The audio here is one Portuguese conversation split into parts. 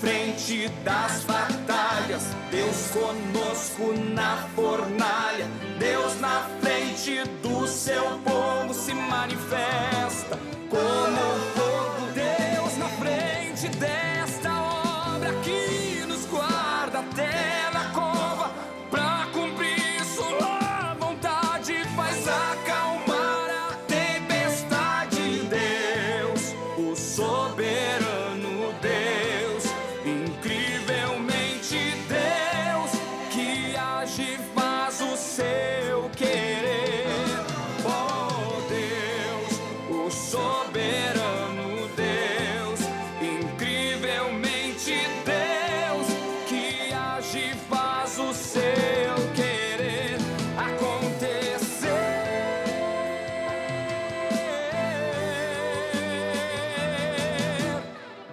frente das batalhas, Deus conosco na fornalha, Deus na frente do seu povo se manifesta como fogo. Deus na frente desta obra que nos guarda até na cova, pra cumprir sua vontade, faz acalmar a tempestade. Deus, o soberano Deus, incrivelmente Deus, que age e faz o seu querer. Oh Deus, o soberano Deus, incrivelmente Deus, que age e faz o seu querer acontecer.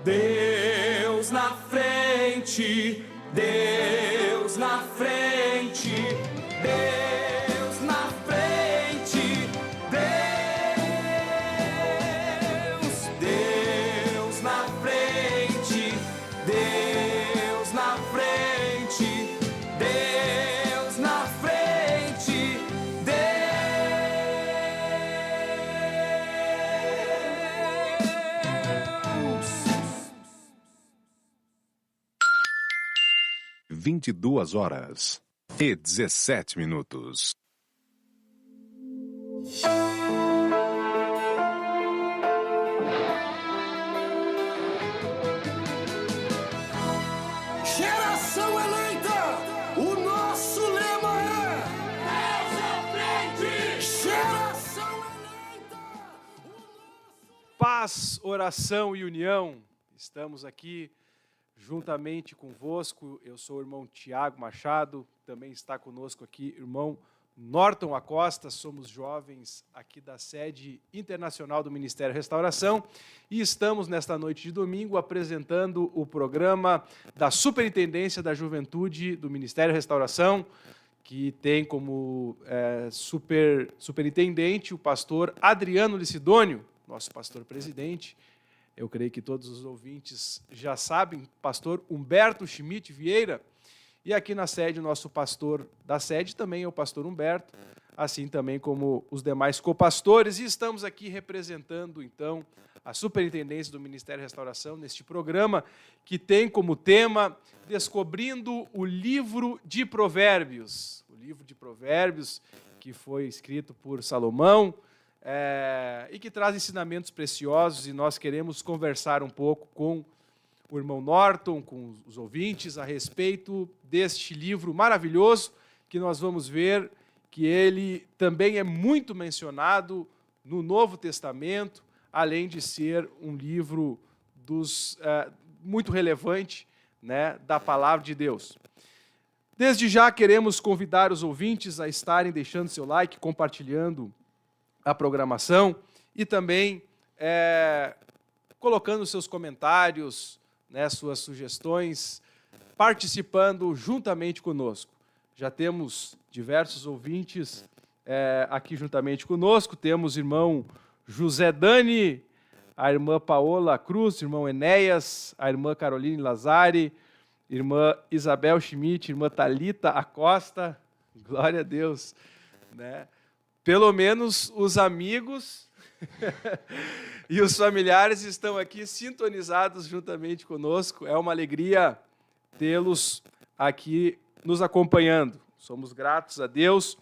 Deus na frente, Deus na frente, Deus na frente, Deus na frente, Deus na frente, Deus na frente, Deus. 22h17. Geração eleita, o nosso lema é Deus à frente. Geração eleita, Paz, oração e união. Estamos aqui juntamente convosco. Eu sou o irmão Tiago Machado, também está conosco aqui o irmão Norton Acosta. Somos jovens aqui da sede internacional do Ministério Restauração e estamos nesta noite de domingo apresentando o programa da Superintendência da Juventude do Ministério Restauração, que tem como superintendente o pastor Adriano Licidônio, nosso pastor presidente. Eu creio que todos os ouvintes já sabem, pastor Humberto Schmidt Vieira. E aqui na sede, o nosso pastor da sede também é o pastor Humberto, assim também como os demais copastores. E estamos aqui representando, então, a Superintendência do Ministério Restauração neste programa, que tem como tema Descobrindo o Livro de Provérbios. O livro de Provérbios, que foi escrito por Salomão, e que traz ensinamentos preciosos, e nós queremos conversar um pouco com o irmão Norton, com os ouvintes, a respeito deste livro maravilhoso, que nós vamos ver que ele também é muito mencionado no Novo Testamento, além de ser um livro muito relevante, né, da Palavra de Deus. Desde já queremos convidar os ouvintes a estarem deixando seu like, compartilhando a programação e também colocando seus comentários, né, suas sugestões, participando juntamente conosco. Já temos diversos ouvintes aqui juntamente conosco. Temos o irmão José Dani, a irmã Paola Cruz, o irmão Enéas, a irmã Caroline Lazari, irmã Isabel Schmidt, irmã Thalita Acosta. Glória a Deus, né? Pelo menos os amigos e os familiares estão aqui sintonizados juntamente conosco. É uma alegria tê-los aqui nos acompanhando. Somos gratos a Deus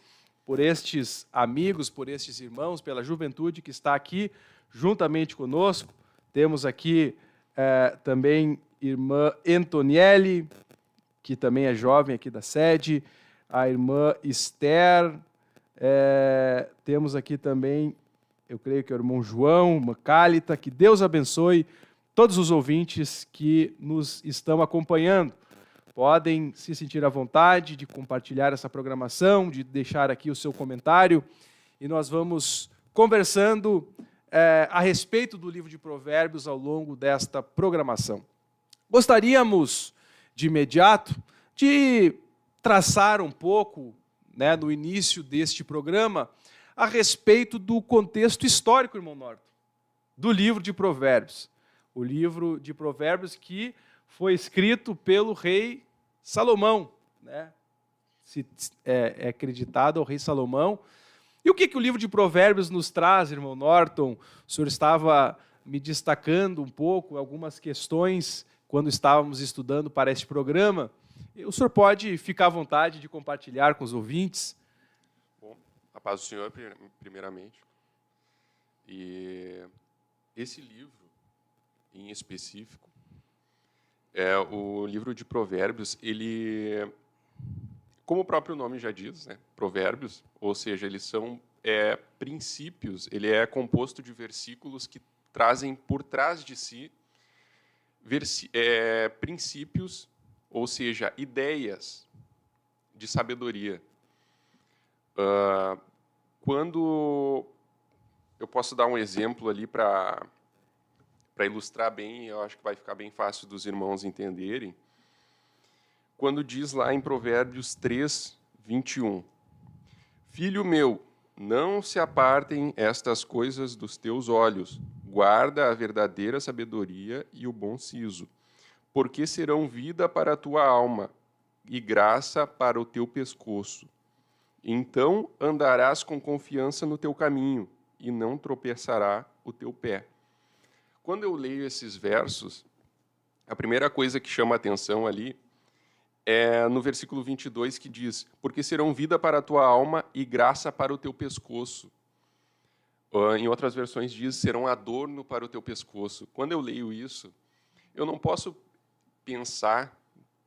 por estes amigos, por estes irmãos, pela juventude que está aqui juntamente conosco. Temos aqui também irmã Antonielli, que também é jovem aqui da sede, a irmã Esther. Temos aqui também, eu creio que é o irmão João, irmã Cálita. Que Deus abençoe todos os ouvintes que nos estão acompanhando. Podem se sentir à vontade de compartilhar essa programação, de deixar aqui o seu comentário, e nós vamos conversando a respeito do livro de Provérbios ao longo desta programação. Gostaríamos, de imediato, de traçar um pouco, né, no início deste programa, a respeito do contexto histórico, irmão Norton, do livro de Provérbios. O livro de Provérbios que foi escrito pelo rei Salomão, né? É acreditado ao rei Salomão. E o que o livro de Provérbios nos traz, irmão Norton? O senhor estava me destacando um pouco algumas questões quando estávamos estudando para este programa. O senhor pode ficar à vontade de compartilhar com os ouvintes? Bom, a paz do Senhor, primeiramente. E esse livro, em específico, é o livro de Provérbios. Ele, como o próprio nome já diz, né, Provérbios, ou seja, eles são princípios, ele é composto de versículos que trazem por trás de si princípios, ou seja, ideias de sabedoria. Quando eu posso dar um exemplo ali para ilustrar bem, eu acho que vai ficar bem fácil dos irmãos entenderem. Quando diz lá em Provérbios 3, 21, Filho meu, não se apartem estas coisas dos teus olhos, guarda a verdadeira sabedoria e o bom siso, porque serão vida para a tua alma e graça para o teu pescoço. Então andarás com confiança no teu caminho e não tropeçará o teu pé. Quando eu leio esses versos, a primeira coisa que chama a atenção ali é no versículo 22, que diz, porque serão vida para a tua alma e graça para o teu pescoço. Em outras versões diz, serão adorno para o teu pescoço. Quando eu leio isso, eu não posso pensar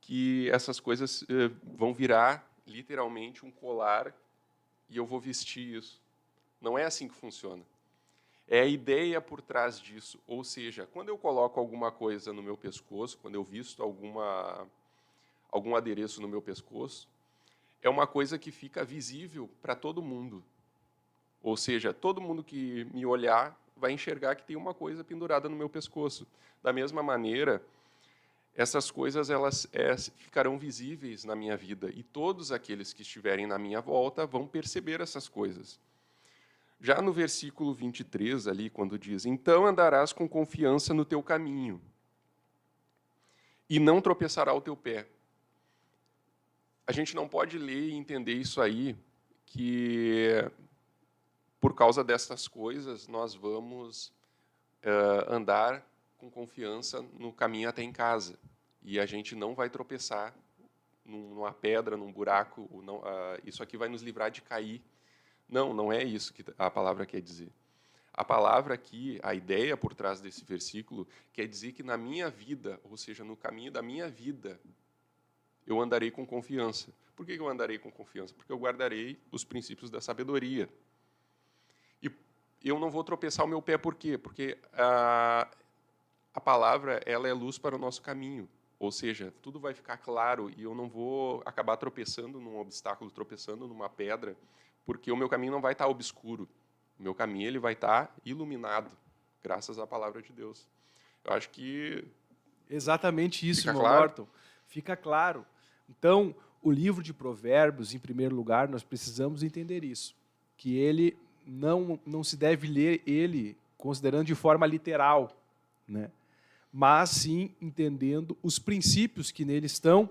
que essas coisas vão virar, literalmente, um colar e eu vou vestir isso. Não é assim que funciona. É a ideia por trás disso. Ou seja, quando eu coloco alguma coisa no meu pescoço, quando eu visto algum adereço no meu pescoço, é uma coisa que fica visível para todo mundo. Ou seja, todo mundo que me olhar vai enxergar que tem uma coisa pendurada no meu pescoço. Da mesma maneira, essas coisas elas ficarão visíveis na minha vida e todos aqueles que estiverem na minha volta vão perceber essas coisas. Já no versículo 23, ali, quando diz, então andarás com confiança no teu caminho e não tropeçará o teu pé. A gente não pode ler e entender isso aí, que por causa dessas coisas nós vamos andar com confiança no caminho até em casa. E a gente não vai tropeçar numa pedra, num buraco. Isso aqui vai nos livrar de cair. Não é isso que a palavra quer dizer. A palavra aqui, a ideia por trás desse versículo, quer dizer que na minha vida, ou seja, no caminho da minha vida, eu andarei com confiança. Por que eu andarei com confiança? Porque eu guardarei os princípios da sabedoria. E eu não vou tropeçar o meu pé, por quê? Porque a palavra ela é luz para o nosso caminho. Ou seja, tudo vai ficar claro e eu não vou acabar tropeçando num obstáculo, tropeçando numa pedra, porque o meu caminho não vai estar obscuro. O meu caminho ele vai estar iluminado, graças à palavra de Deus. Eu acho que... Exatamente isso, Fica irmão claro? Norton. Fica claro. Então, o livro de Provérbios, em primeiro lugar, nós precisamos entender isso, que ele não se deve ler ele considerando de forma literal, né? Mas sim entendendo os princípios que nele estão.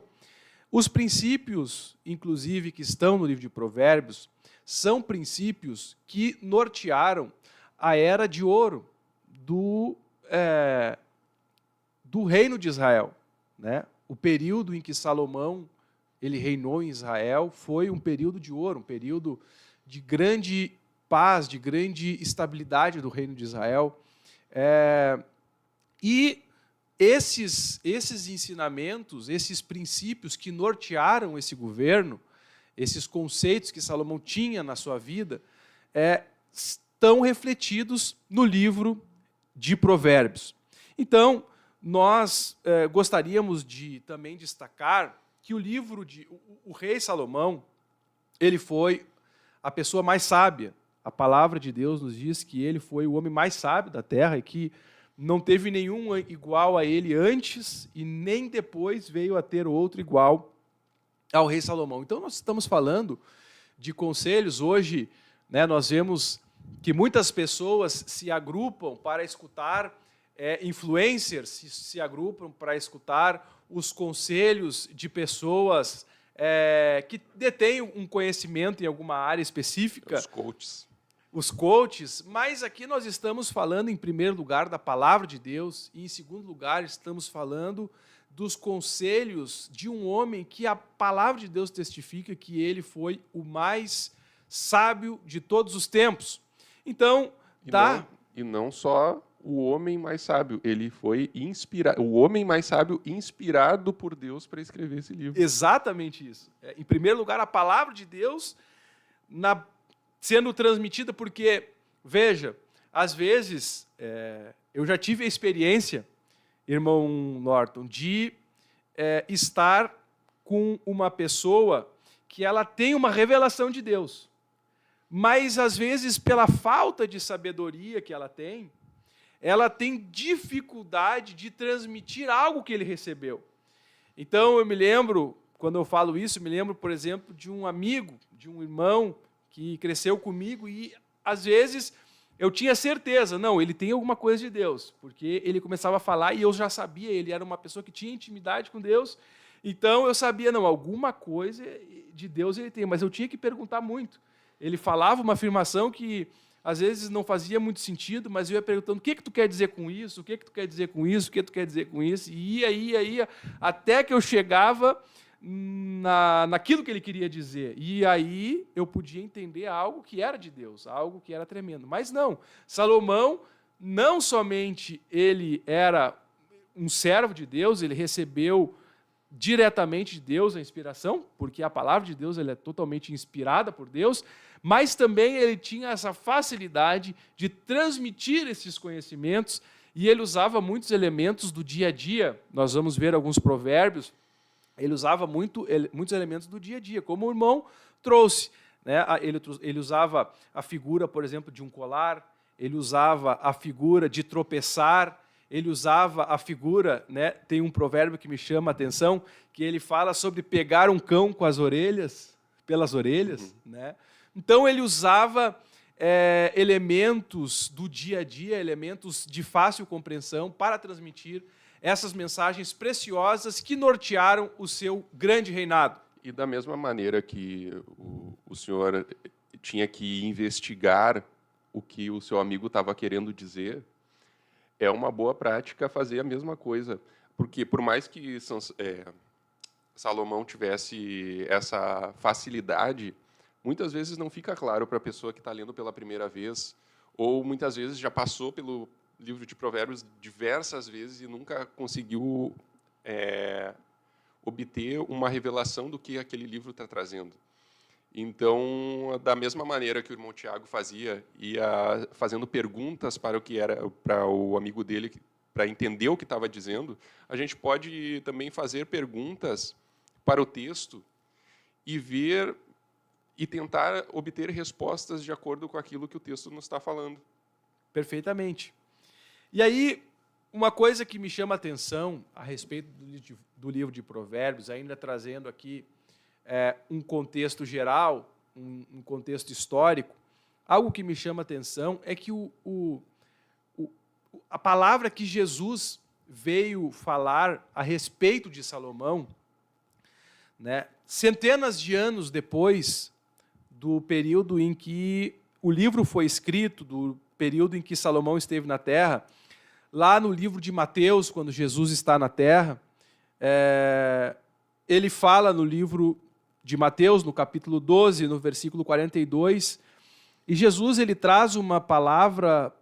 Os princípios, inclusive, que estão no livro de Provérbios, são princípios que nortearam a era de ouro do reino de Israel, né? O período em que Salomão ele reinou em Israel foi um período de ouro, um período de grande paz, de grande estabilidade do reino de Israel. E esses ensinamentos, esses princípios que nortearam esse governo, esses conceitos que Salomão tinha na sua vida, estão refletidos no livro de Provérbios. Então, nós gostaríamos de também destacar que o rei Salomão, ele foi a pessoa mais sábia. A palavra de Deus nos diz que ele foi o homem mais sábio da terra e que não teve nenhum igual a ele antes e nem depois veio a ter outro igual ao rei Salomão. Então, nós estamos falando de conselhos. Hoje, né, nós vemos que muitas pessoas se agrupam para escutar influencers se agrupam para escutar os conselhos de pessoas que detêm um conhecimento em alguma área específica. Os coaches. Os coaches, mas aqui nós estamos falando, em primeiro lugar, da palavra de Deus, e em segundo lugar, estamos falando dos conselhos de um homem que a palavra de Deus testifica que ele foi o mais sábio de todos os tempos. Então, E não só o homem mais sábio, ele foi o homem mais sábio inspirado por Deus para escrever esse livro. Exatamente isso. Em primeiro lugar, a palavra de Deus sendo transmitida, porque, veja, às vezes, eu já tive a experiência, irmão Norton, de estar com uma pessoa que ela tem uma revelação de Deus, mas, às vezes, pela falta de sabedoria que ela tem dificuldade de transmitir algo que ele recebeu. Então, eu me lembro, quando eu falo isso, me lembro, por exemplo, de um amigo, de um irmão que cresceu comigo e, às vezes, eu tinha certeza, não, ele tem alguma coisa de Deus, porque ele começava a falar e eu já sabia, ele era uma pessoa que tinha intimidade com Deus, então eu sabia, não, alguma coisa de Deus ele tem, mas eu tinha que perguntar muito. Ele falava uma afirmação que, às vezes, não fazia muito sentido, mas eu ia perguntando, o que tu quer dizer com isso? O que tu quer dizer com isso? O que tu quer dizer com isso? E ia, até que eu chegava naquilo que ele queria dizer. E aí eu podia entender algo que era de Deus, algo que era tremendo. Mas não, Salomão, não somente ele era um servo de Deus, ele recebeu diretamente de Deus a inspiração, porque a palavra de Deus ela é totalmente inspirada por Deus, mas também ele tinha essa facilidade de transmitir esses conhecimentos e ele usava muitos elementos do dia a dia. Nós vamos ver alguns provérbios. Ele usava muitos elementos do dia a dia, como o irmão trouxe, né? Ele usava a figura, por exemplo, de um colar, ele usava a figura de tropeçar, ele usava a figura, né? Tem um provérbio que me chama a atenção, que ele fala sobre pegar um cão com as orelhas, pelas orelhas, né? Então ele usava elementos do dia a dia, elementos de fácil compreensão para transmitir essas mensagens preciosas que nortearam o seu grande reinado. E da mesma maneira que o senhor tinha que investigar o que o seu amigo estava querendo dizer, é uma boa prática fazer a mesma coisa. Porque, por mais que Salomão tivesse essa facilidade, muitas vezes não fica claro para a pessoa que está lendo pela primeira vez, ou muitas vezes já passou pelo livro de Provérbios diversas vezes e nunca conseguiu obter uma revelação do que aquele livro está trazendo. Então, da mesma maneira que o irmão Tiago fazia, ia fazendo perguntas para o amigo dele, para entender o que estava dizendo, a gente pode também fazer perguntas para o texto e ver e tentar obter respostas de acordo com aquilo que o texto nos está falando. Perfeitamente. E aí, uma coisa que me chama a atenção a respeito do livro de Provérbios, ainda trazendo aqui um contexto geral, um contexto histórico, algo que me chama a atenção é que a palavra que Jesus veio falar a respeito de Salomão, né, centenas de anos depois do período em que o livro foi escrito, do período em que Salomão esteve na terra, lá no livro de Mateus, quando Jesus está na terra, ele fala no livro de Mateus, no capítulo 12, no versículo 42, e Jesus ele traz uma palavra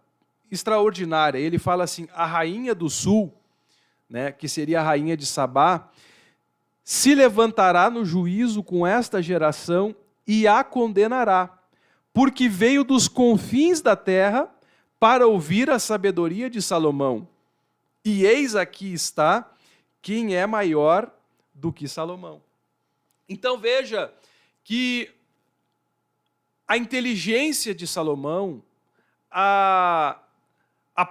extraordinária. Ele fala assim, a rainha do sul, né, que seria a rainha de Sabá, se levantará no juízo com esta geração e a condenará, porque veio dos confins da terra para ouvir a sabedoria de Salomão. E eis aqui está quem é maior do que Salomão. Então veja que a inteligência de Salomão, a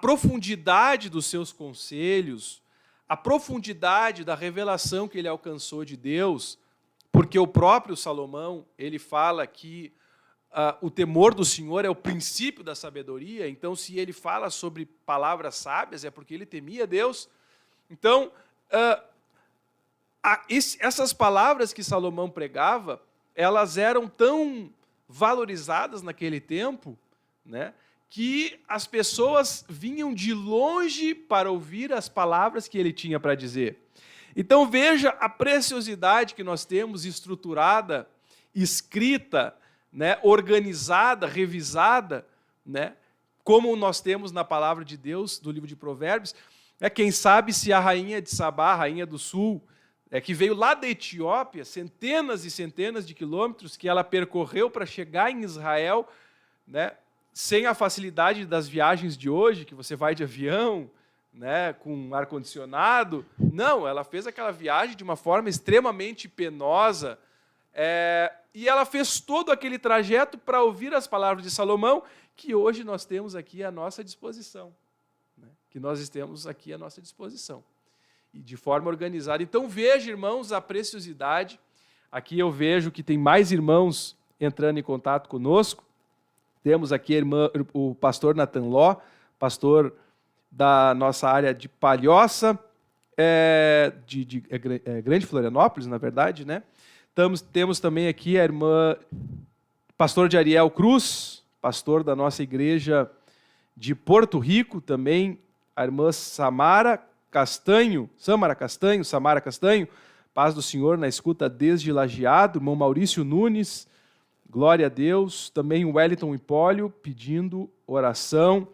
profundidade dos seus conselhos, a profundidade da revelação que ele alcançou de Deus, porque o próprio Salomão, ele fala que o temor do Senhor é o princípio da sabedoria, então se ele fala sobre palavras sábias é porque ele temia Deus. Então, essas palavras que Salomão pregava, elas eram tão valorizadas naquele tempo, né, que as pessoas vinham de longe para ouvir as palavras que ele tinha para dizer. Então veja a preciosidade que nós temos estruturada, escrita, né, organizada, revisada, né, como nós temos na palavra de Deus, do livro de Provérbios. Quem sabe se a rainha de Sabá, a rainha do sul, que veio lá da Etiópia, centenas e centenas de quilômetros que ela percorreu para chegar em Israel, né, sem a facilidade das viagens de hoje, que você vai de avião, né, com ar-condicionado. Não, ela fez aquela viagem de uma forma extremamente penosa, e ela fez todo aquele trajeto para ouvir as palavras de Salomão, que hoje nós temos aqui à nossa disposição. Né, que nós temos aqui à nossa disposição. E de forma organizada. Então veja, irmãos, a preciosidade. Aqui eu vejo que tem mais irmãos entrando em contato conosco. Temos aqui o pastor Nathan Ló, pastor da nossa área de Palhoça, Grande Florianópolis, na verdade, né? Temos também aqui a irmã, pastor de Ariel Cruz, pastor da nossa igreja de Porto Rico, também a irmã Samara Castanho, paz do Senhor na escuta desde Lajeado, irmão Maurício Nunes, glória a Deus, também o Wellington Hipólio pedindo oração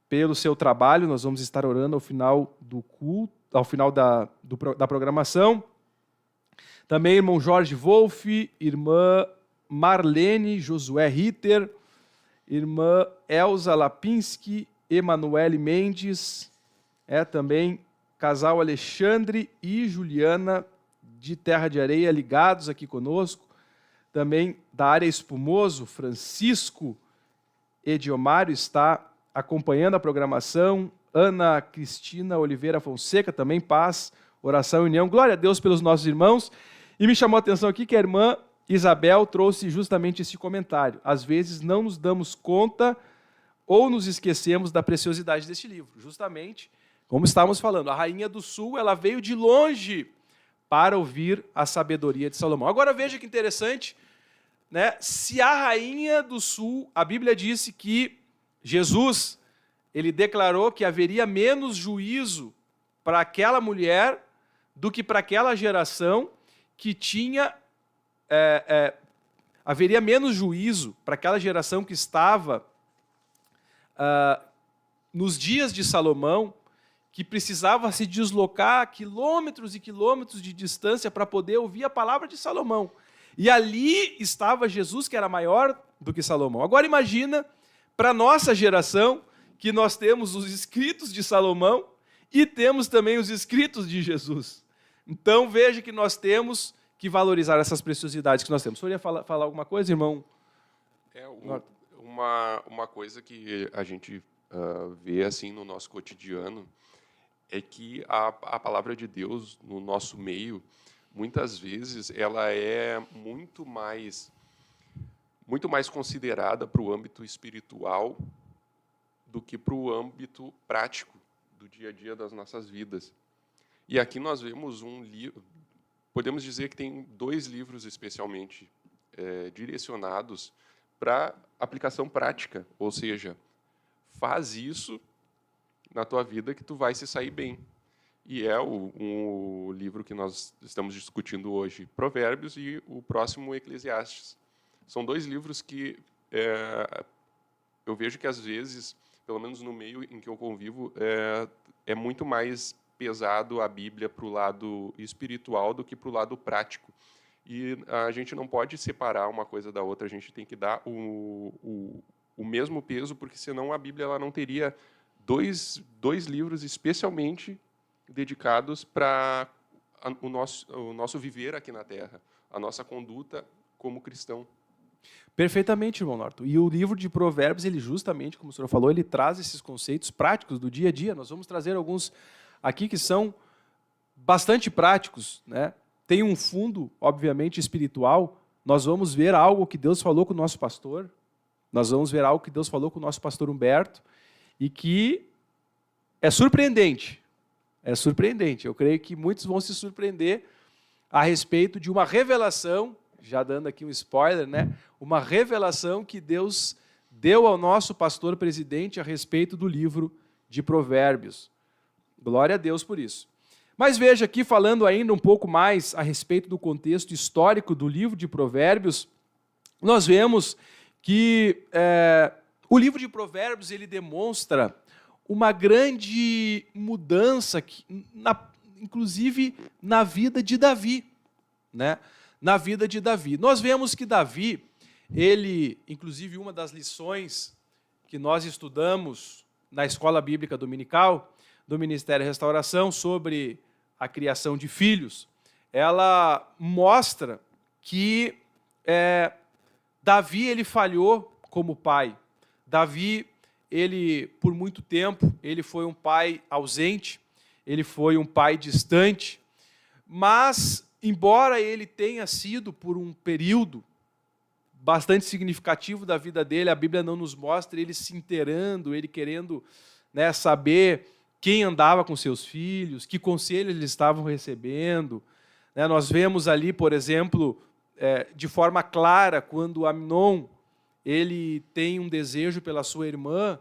pelo seu trabalho. Nós vamos estar orando ao final do culto, ao final da programação. Também irmão Jorge Wolff, irmã Marlene Josué Ritter, irmã Elza Lapinski, Emanuele Mendes, também casal Alexandre e Juliana de Terra de Areia ligados aqui conosco. Também da área Espumoso, Francisco Ediomário está acompanhando a programação. Ana Cristina Oliveira Fonseca, também paz, oração e união. Glória a Deus pelos nossos irmãos. E me chamou a atenção aqui que a irmã Isabel trouxe justamente esse comentário. Às vezes não nos damos conta ou nos esquecemos da preciosidade deste livro. Justamente, como estávamos falando, a rainha do sul, ela veio de longe para ouvir a sabedoria de Salomão. Agora veja que interessante, né? Se a rainha do sul, a Bíblia disse que Jesus, ele declarou que haveria menos juízo para aquela mulher do que para aquela geração que tinha... haveria menos juízo para aquela geração que estava nos dias de Salomão, que precisava se deslocar quilômetros e quilômetros de distância para poder ouvir a palavra de Salomão. E ali estava Jesus, que era maior do que Salomão. Agora imagina, para a nossa geração, que nós temos os escritos de Salomão e temos também os escritos de Jesus. Então veja que nós temos que valorizar essas preciosidades que nós temos. O senhor ia falar alguma coisa, irmão? Uma coisa que a gente vê assim no nosso cotidiano é que a palavra de Deus no nosso meio, muitas vezes, ela é muito mais considerada para o âmbito espiritual do que para o âmbito prático do dia a dia das nossas vidas. E aqui nós vemos um livro, podemos dizer que tem 2 livros especialmente direcionados para aplicação prática, ou seja, faz isso na tua vida que tu vai se sair bem. E é o livro que nós estamos discutindo hoje, Provérbios, e o próximo, Eclesiastes. São 2 livros que eu vejo que, às vezes, pelo menos no meio em que eu convivo, é muito mais pesado a Bíblia para o lado espiritual do que para o lado prático. E a gente não pode separar uma coisa da outra, a gente tem que dar o mesmo peso, porque senão a Bíblia ela não teria dois livros especialmente dedicados para o nosso viver aqui na Terra, a nossa conduta como cristão. Perfeitamente, irmão Norton. E o livro de Provérbios, ele justamente, como o senhor falou, ele traz esses conceitos práticos do dia a dia. Nós vamos trazer alguns aqui que são bastante práticos, né? Tem um fundo, obviamente, espiritual, nós vamos ver algo que Deus falou com o nosso pastor, nós vamos ver algo que Deus falou com o nosso pastor Humberto, e que é surpreendente. É surpreendente. Eu creio que muitos vão se surpreender a respeito de uma revelação, já dando aqui um spoiler, né? Uma revelação que Deus deu ao nosso pastor presidente a respeito do livro de Provérbios. Glória a Deus por isso. Mas veja aqui, falando ainda um pouco mais a respeito do contexto histórico do livro de Provérbios, nós vemos que o livro de Provérbios ele demonstra uma grande mudança, inclusive na vida de Davi, né? Na vida de Davi. Nós vemos que Davi, ele, inclusive uma das lições que nós estudamos na Escola Bíblica Dominical, do Ministério Restauração, sobre a criação de filhos, ela mostra que Davi ele falhou como pai. Davi, ele, por muito tempo, ele foi um pai ausente, ele foi um pai distante, mas, embora ele tenha sido, por um período bastante significativo da vida dele, a Bíblia não nos mostra ele se inteirando, ele querendo, né, saber quem andava com seus filhos, que conselho eles estavam recebendo. Né, nós vemos ali, por exemplo, de forma clara, quando Amnon ele tem um desejo pela sua irmã,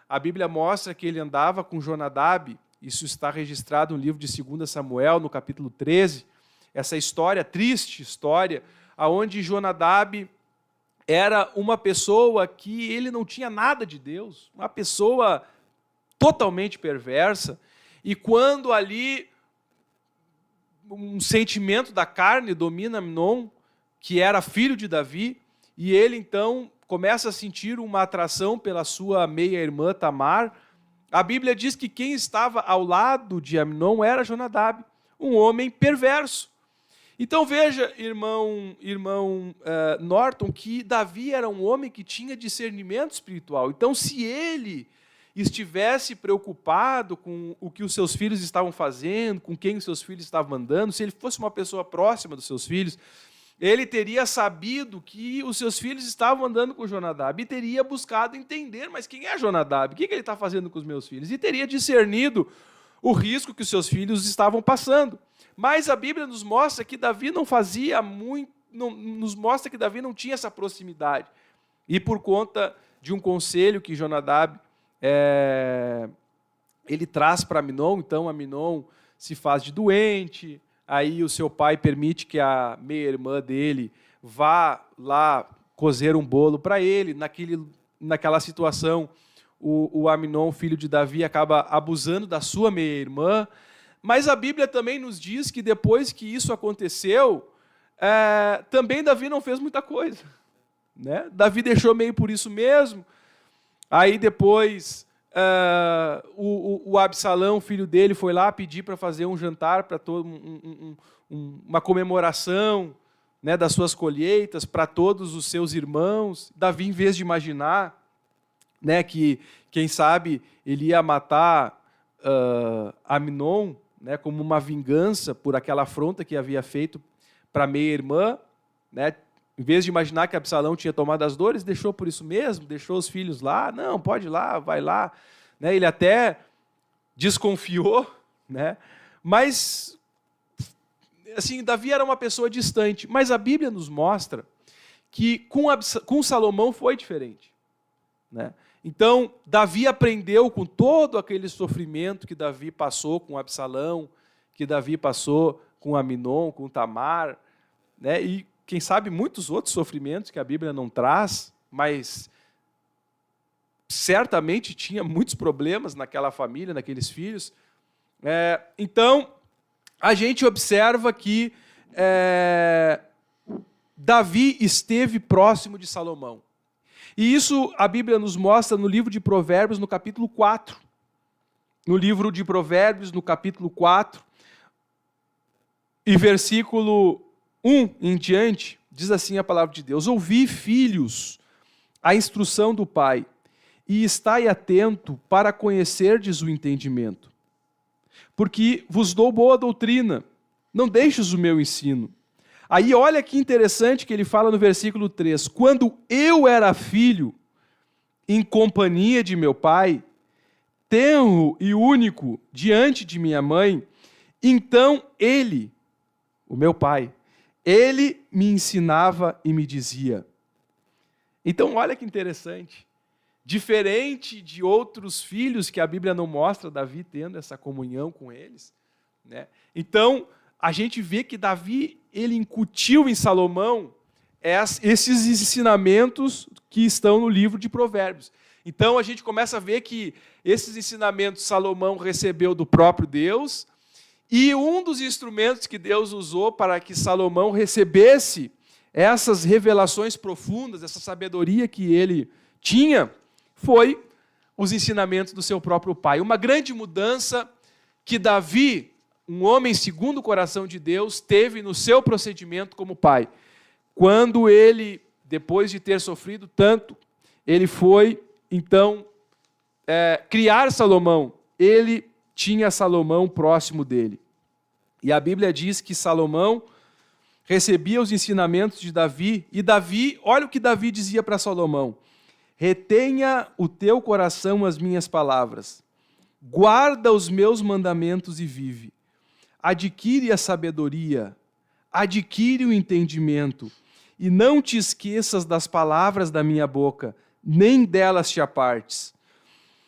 a Bíblia mostra que ele andava com Jonadab, isso está registrado no livro de 2 Samuel, no capítulo 13, essa história, triste história, onde Jonadab era uma pessoa que ele não tinha nada de Deus, uma pessoa totalmente perversa, e quando ali um sentimento da carne domina Amnon, que era filho de Davi, e ele então começa a sentir uma atração pela sua meia-irmã Tamar, a Bíblia diz que quem estava ao lado de Amnon era Jonadab, um homem perverso. Então veja, irmão Norton, que Davi era um homem que tinha discernimento espiritual. Então, se ele estivesse preocupado com o que os seus filhos estavam fazendo, com quem os seus filhos estavam andando, se ele fosse uma pessoa próxima dos seus filhos, ele teria sabido que os seus filhos estavam andando com Jonadab e teria buscado entender, mas quem é Jonadab? O que ele está fazendo com os meus filhos? E teria discernido o risco que os seus filhos estavam passando. Mas a Bíblia nos mostra que Davi não fazia muito, nos mostra que Davi não tinha essa proximidade. E por conta de um conselho que Jonadab ele traz para Amnon, então Amnon se faz de doente, aí o seu pai permite que a meia-irmã dele vá lá cozer um bolo para ele. Naquela situação, o Amnon, filho de Davi, acaba abusando da sua meia-irmã. Mas a Bíblia também nos diz que depois que isso aconteceu, também Davi não fez muita coisa. Né? Davi deixou meio por isso mesmo. Aí depois o Absalão, filho dele, foi lá pedir para fazer um jantar, para todo uma comemoração, né, das suas colheitas para todos os seus irmãos. Davi, em vez de imaginar, né, que, quem sabe, ele ia matar Amnon, né, como uma vingança por aquela afronta que havia feito para a meia-irmã, né, em vez de imaginar que Absalão tinha tomado as dores, deixou por isso mesmo, deixou os filhos lá, não, pode ir lá, vai lá. Né, ele até desconfiou, né, mas assim, Davi era uma pessoa distante, mas a Bíblia nos mostra que com Salomão foi diferente. Né? Então, Davi aprendeu com todo aquele sofrimento que Davi passou com Absalão, que Davi passou com Amnon, com Tamar, né? E, quem sabe, muitos outros sofrimentos que a Bíblia não traz, mas certamente tinha muitos problemas naquela família, naqueles filhos. Então, a gente observa que Davi esteve próximo de Salomão. E isso a Bíblia nos mostra no livro de Provérbios, no capítulo 4. No livro de Provérbios, no capítulo 4, e versículo 1 em diante, diz assim a palavra de Deus: ouvi, filhos, a instrução do Pai, e estai atento para conhecerdes o entendimento. Porque vos dou boa doutrina, não deixes o meu ensino. Aí olha que interessante que ele fala no versículo 3. Quando eu era filho, em companhia de meu pai, tenro e único diante de minha mãe, então ele, o meu pai, ele me ensinava e me dizia. Então olha que interessante. Diferente de outros filhos que a Bíblia não mostra Davi tendo essa comunhão com eles, né? Então, a gente vê que Davi, ele incutiu em Salomão esses ensinamentos que estão no livro de Provérbios. Então, a gente começa a ver que esses ensinamentos Salomão recebeu do próprio Deus, e um dos instrumentos que Deus usou para que Salomão recebesse essas revelações profundas, essa sabedoria que ele tinha, foi os ensinamentos do seu próprio pai. Uma grande mudança que Davi, um homem segundo o coração de Deus, teve no seu procedimento como pai. Quando ele, depois de ter sofrido tanto, ele foi, então, criar Salomão. Ele tinha Salomão próximo dele. E a Bíblia diz que Salomão recebia os ensinamentos de Davi, e Davi, olha o que Davi dizia para Salomão: retenha o teu coração as minhas palavras, guarda os meus mandamentos e vive. Adquire a sabedoria, adquire o entendimento, e não te esqueças das palavras da minha boca, nem delas te apartes.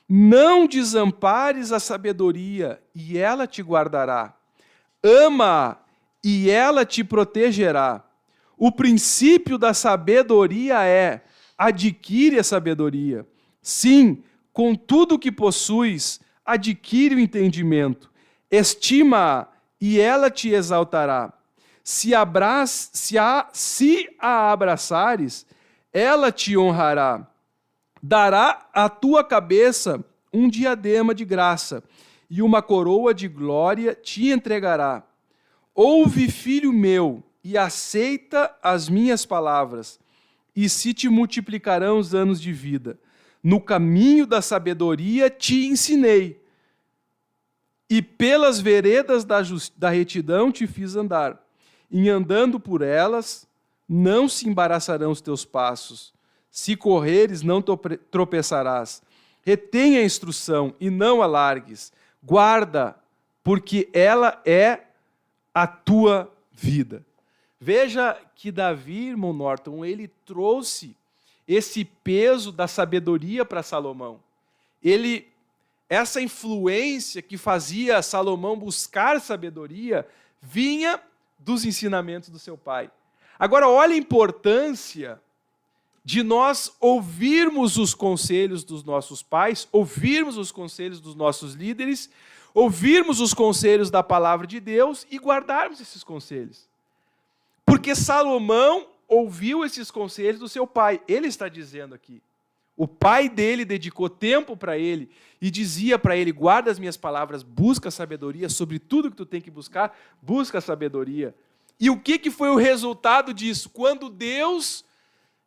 Não desampares a sabedoria, e ela te guardará. Ama-a, e ela te protegerá. O princípio da sabedoria é: adquire a sabedoria. Sim, com tudo o que possuis, adquire o entendimento. Estima-a, e ela te exaltará. Se a abraçares, ela te honrará. Dará à tua cabeça um diadema de graça, e uma coroa de glória te entregará. Ouve, filho meu, e aceita as minhas palavras, e se te multiplicarão os anos de vida. No caminho da sabedoria te ensinei, e pelas veredas da retidão te fiz andar. Em andando por elas, não se embaraçarão os teus passos. Se correres, não tropeçarás. Retenha a instrução e não a largues. Guarda, porque ela é a tua vida. Veja que Davi, irmão Norton, ele trouxe esse peso da sabedoria para Salomão. Essa influência que fazia Salomão buscar sabedoria vinha dos ensinamentos do seu pai. Agora, olha a importância de nós ouvirmos os conselhos dos nossos pais, ouvirmos os conselhos dos nossos líderes, ouvirmos os conselhos da palavra de Deus e guardarmos esses conselhos. Porque Salomão ouviu esses conselhos do seu pai. Ele está dizendo aqui. O pai dele dedicou tempo para ele e dizia para ele: guarda as minhas palavras, busca a sabedoria, sobre tudo que tu tem que buscar, busca a sabedoria. E o que foi o resultado disso? Quando Deus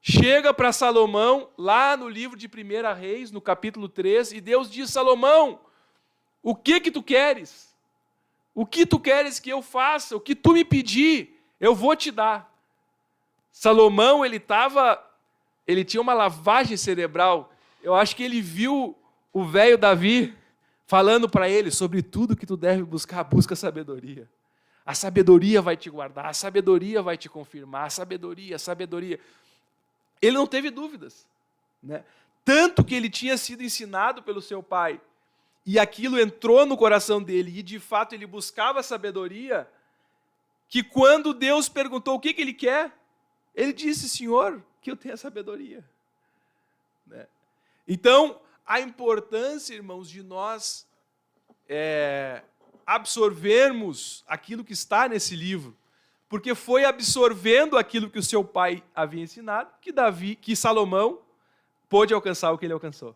chega para Salomão, lá no livro de 1 Reis, no capítulo 3, e Deus diz: Salomão, o que tu queres? O que tu queres que eu faça? O que tu me pedir, eu vou te dar. Salomão, ele tinha uma lavagem cerebral. Eu acho que ele viu o velho Davi falando para ele: sobre tudo que tu deve buscar, busca sabedoria. A sabedoria vai te guardar, a sabedoria vai te confirmar, a sabedoria. Ele não teve dúvidas, né? Tanto que ele tinha sido ensinado pelo seu pai, e aquilo entrou no coração dele, e de fato ele buscava sabedoria, que quando Deus perguntou o que ele quer, ele disse: Senhor, que eu tenha sabedoria. Né? Então, a importância, irmãos, de nós absorvermos aquilo que está nesse livro, porque foi absorvendo aquilo que o seu pai havia ensinado que Salomão pôde alcançar o que ele alcançou.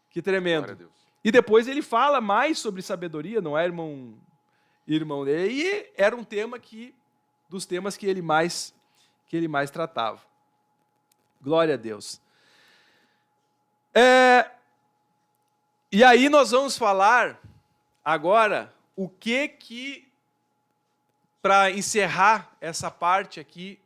Que tremendo. E depois ele fala mais sobre sabedoria, não é, irmão dele? E era um tema dos temas que ele mais tratava. Glória a Deus. E aí nós vamos falar agora o que para encerrar essa parte aqui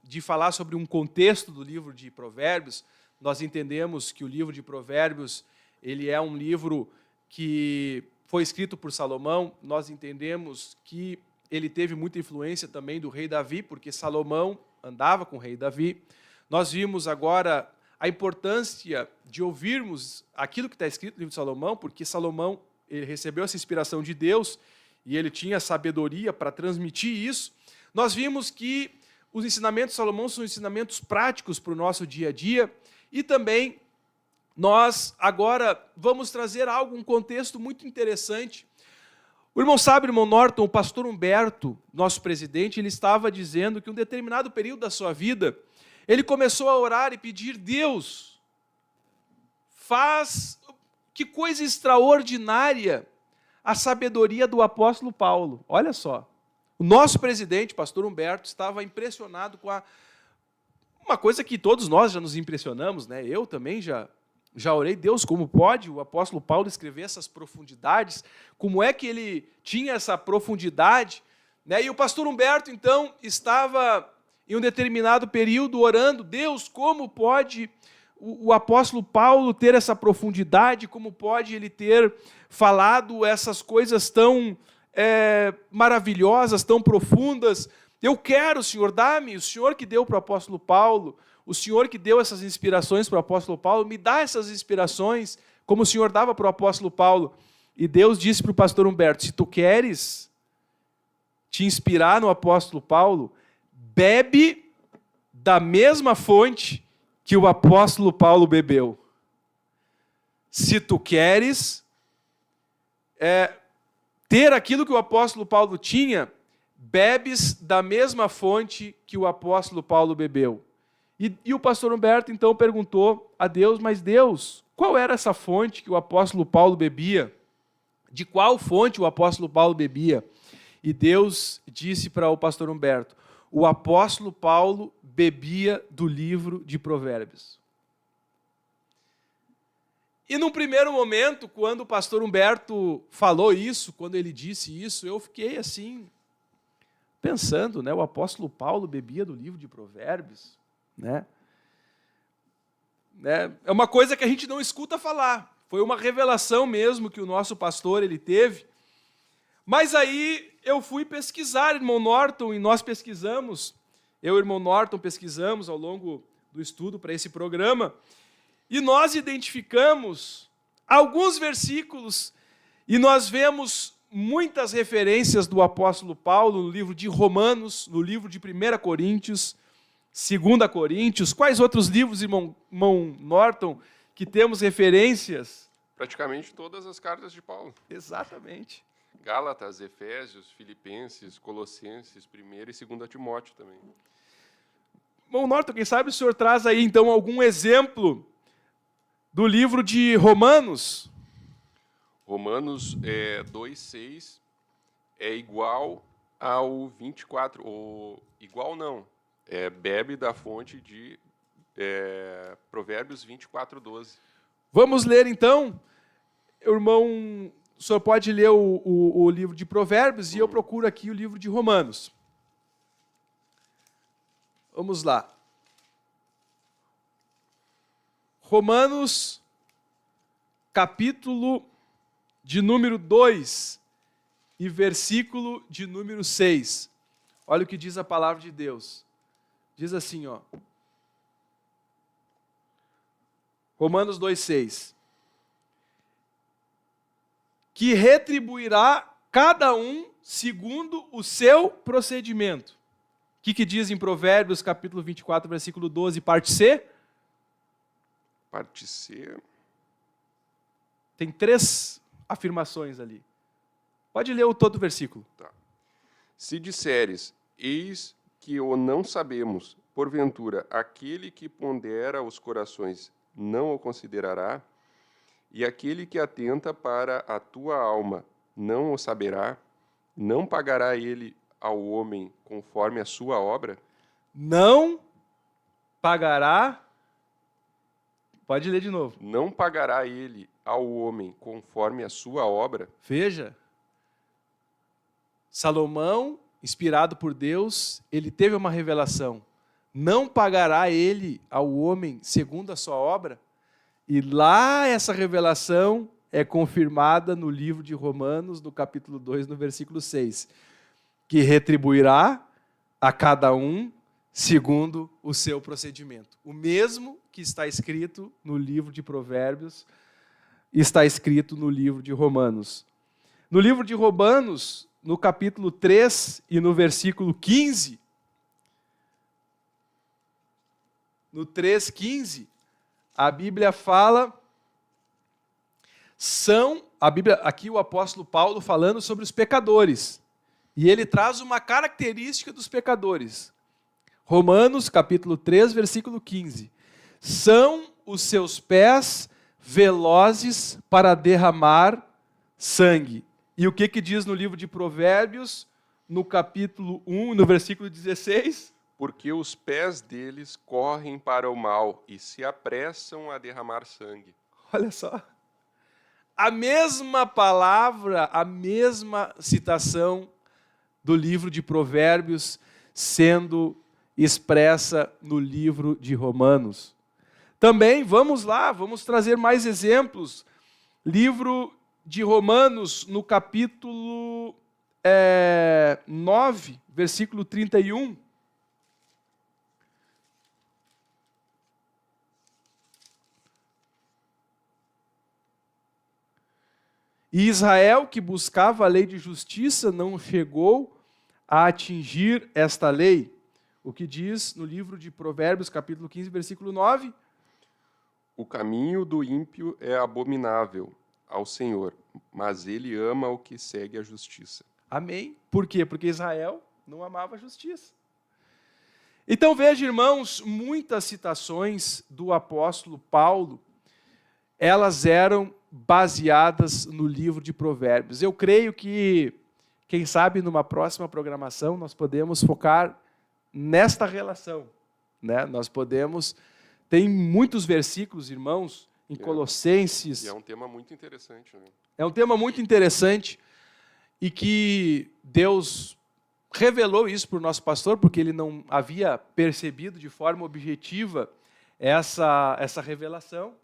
de falar sobre um contexto do livro de Provérbios, nós entendemos que o livro de Provérbios, ele é um livro que foi escrito por Salomão. Nós entendemos que ele teve muita influência também do rei Davi, porque Salomão andava com o rei Davi. Nós vimos agora a importância de ouvirmos aquilo que está escrito no livro de Salomão, porque Salomão ele recebeu essa inspiração de Deus e ele tinha sabedoria para transmitir isso. Nós vimos que os ensinamentos de Salomão são ensinamentos práticos para o nosso dia a dia e também nós agora vamos trazer algo, um contexto muito interessante. O irmão Sábio, o irmão Norton, o pastor Humberto, nosso presidente, ele estava dizendo que em um determinado período da sua vida, ele começou a orar e pedir: Deus, faz que coisa extraordinária a sabedoria do apóstolo Paulo. Olha só, o nosso presidente, pastor Humberto, estava impressionado com uma coisa que todos nós já nos impressionamos, né? Eu também já orei: Deus, como pode o apóstolo Paulo escrever essas profundidades? Como é que ele tinha essa profundidade? Né? E o pastor Humberto, então, estava em um determinado período orando: Deus, como pode o apóstolo Paulo ter essa profundidade? Como pode ele ter falado essas coisas tão maravilhosas, tão profundas? Eu quero, Senhor, dá-me, o Senhor que deu para o apóstolo Paulo, o Senhor que deu essas inspirações para o apóstolo Paulo, me dá essas inspirações, como o Senhor dava para o apóstolo Paulo. E Deus disse para o pastor Humberto: se tu queres te inspirar no apóstolo Paulo, bebe da mesma fonte que o apóstolo Paulo bebeu. Se tu queres ter aquilo que o apóstolo Paulo tinha, bebes da mesma fonte que o apóstolo Paulo bebeu. E o pastor Humberto, então, perguntou a Deus: mas Deus, qual era essa fonte que o apóstolo Paulo bebia? De qual fonte o apóstolo Paulo bebia? E Deus disse para o pastor Humberto: o apóstolo Paulo bebia do livro de Provérbios. E num primeiro momento, quando o pastor Humberto falou isso, quando ele disse isso, eu fiquei assim, pensando, né? O apóstolo Paulo bebia do livro de Provérbios, né? É uma coisa que a gente não escuta falar. Foi uma revelação mesmo que o nosso pastor ele teve. Mas aí eu fui pesquisar, irmão Norton, e nós pesquisamos, eu e o irmão Norton pesquisamos ao longo do estudo para esse programa, e nós identificamos alguns versículos, e nós vemos muitas referências do apóstolo Paulo no livro de Romanos, no livro de 1 Coríntios, 2 Coríntios. Quais outros livros, irmão Norton, que temos referências? Praticamente todas as cartas de Paulo. Exatamente. Gálatas, Efésios, Filipenses, Colossenses, 1 e 2 Timóteo também. Irmão Norton, quem sabe o senhor traz aí, então, algum exemplo do livro de Romanos? Romanos 2,6 é igual ao 24, ou igual não, bebe da fonte de Provérbios 24:12. Vamos ler, então. Irmão, o senhor pode ler o livro de Provérbios e eu procuro aqui o livro de Romanos. Vamos lá. Romanos, capítulo de número 2 e versículo de número 6. Olha o que diz a palavra de Deus. Diz assim, ó. Romanos 2,6. Que retribuirá cada um segundo o seu procedimento. O que diz em Provérbios, capítulo 24, versículo 12, parte C? Parte C. Tem 3 afirmações ali. Pode ler todo o versículo. Tá. Se disseres, eis que o não sabemos, porventura, aquele que pondera os corações não o considerará, e aquele que atenta para a tua alma não o saberá, não pagará ele ao homem conforme a sua obra? Não pagará. Pode ler de novo. Não pagará ele ao homem conforme a sua obra? Veja. Salomão inspirado por Deus, ele teve uma revelação. Não pagará ele ao homem segundo a sua obra? E lá essa revelação é confirmada no livro de Romanos, no capítulo 2, no versículo 6. Que retribuirá a cada um segundo o seu procedimento. O mesmo que está escrito no livro de Provérbios, está escrito no livro de Romanos. No livro de Romanos, no capítulo 3 e no versículo 15, no 3,15, a Bíblia fala, aqui o apóstolo Paulo falando sobre os pecadores, e ele traz uma característica dos pecadores. Romanos, capítulo 3, versículo 15. São os seus pés velozes para derramar sangue. E o que diz no livro de Provérbios, no capítulo 1, no versículo 16? Porque os pés deles correm para o mal e se apressam a derramar sangue. Olha só. A mesma palavra, a mesma citação do livro de Provérbios sendo expressa no livro de Romanos. Também, vamos lá, vamos trazer mais exemplos. Livro de Romanos, no capítulo 9, versículo 31. E Israel, que buscava a lei de justiça, não chegou a atingir esta lei. O que diz no livro de Provérbios, capítulo 15, versículo 9? O caminho do ímpio é abominável ao Senhor, mas ele ama o que segue a justiça. Amém. Por quê? Porque Israel não amava a justiça. Então veja, irmãos, muitas citações do apóstolo Paulo, elas eram baseadas no livro de Provérbios. Eu creio que, quem sabe, numa próxima programação, nós podemos focar nesta relação. Né? Nós podemos... Tem muitos versículos, irmãos, em Colossenses. E é um tema muito interessante. Né? É um tema muito interessante e que Deus revelou isso para o nosso pastor, porque ele não havia percebido de forma objetiva essa revelação.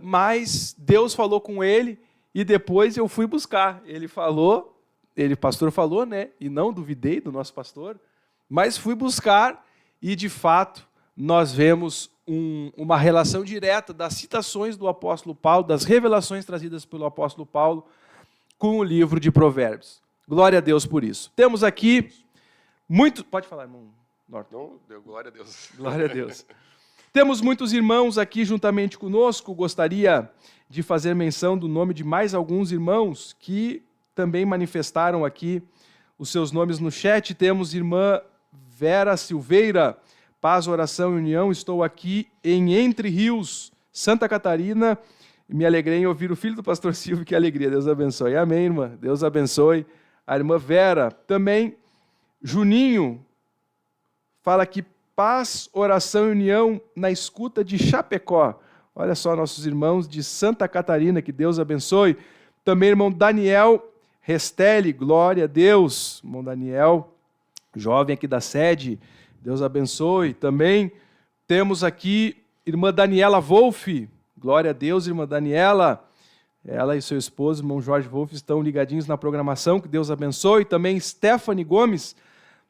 Mas Deus falou com ele e depois eu fui buscar. Ele falou, o pastor falou, né? E não duvidei do nosso pastor, mas fui buscar e, de fato, nós vemos uma relação direta das citações do apóstolo Paulo, das revelações trazidas pelo apóstolo Paulo com o livro de Provérbios. Glória a Deus por isso. Temos aqui muito... Pode falar, irmão Norton. Não, deu glória a Deus. Glória a Deus. Temos muitos irmãos aqui juntamente conosco. Gostaria de fazer menção do nome de mais alguns irmãos que também manifestaram aqui os seus nomes no chat. Temos irmã Vera Silveira, paz, oração e união. Estou aqui em Entre Rios, Santa Catarina. Me alegrei em ouvir o filho do pastor Silvio. Que alegria. Deus abençoe. Amém, irmã. Deus abençoe. A irmã Vera. Também Juninho fala aqui, paz, oração e união na escuta de Chapecó. Olha só, nossos irmãos de Santa Catarina, que Deus abençoe. Também irmão Daniel Restelli, glória a Deus. Irmão Daniel, jovem aqui da sede, Deus abençoe. Também temos aqui irmã Daniela Wolff, glória a Deus, irmã Daniela. Ela e seu esposo, irmão Jorge Wolff, estão ligadinhos na programação, que Deus abençoe. Também Stephanie Gomes,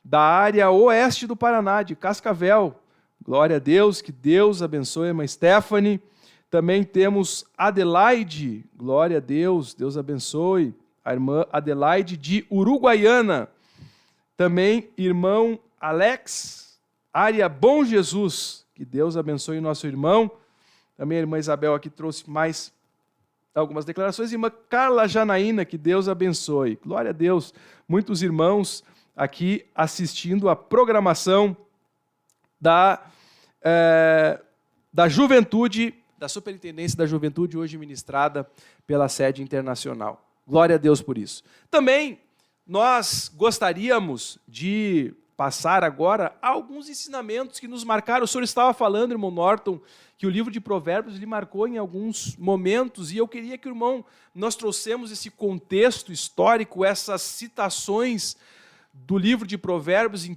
da área oeste do Paraná, de Cascavel. Glória a Deus, que Deus abençoe a irmã Stephanie. Também temos Adelaide, glória a Deus, Deus abençoe. A irmã Adelaide de Uruguaiana. Também irmão Alex, área Bom Jesus, que Deus abençoe o nosso irmão. Também a irmã Isabel aqui trouxe mais algumas declarações. Irmã Carla Janaína, que Deus abençoe. Glória a Deus, muitos irmãos aqui assistindo a programação da juventude, da Superintendência da Juventude, hoje ministrada pela sede internacional. Glória a Deus por isso. Também nós gostaríamos de passar agora alguns ensinamentos que nos marcaram. O senhor estava falando, irmão Norton, que o livro de Provérbios lhe marcou em alguns momentos, e eu queria que, irmão, nós trouxemos esse contexto histórico, essas citações do livro de Provérbios em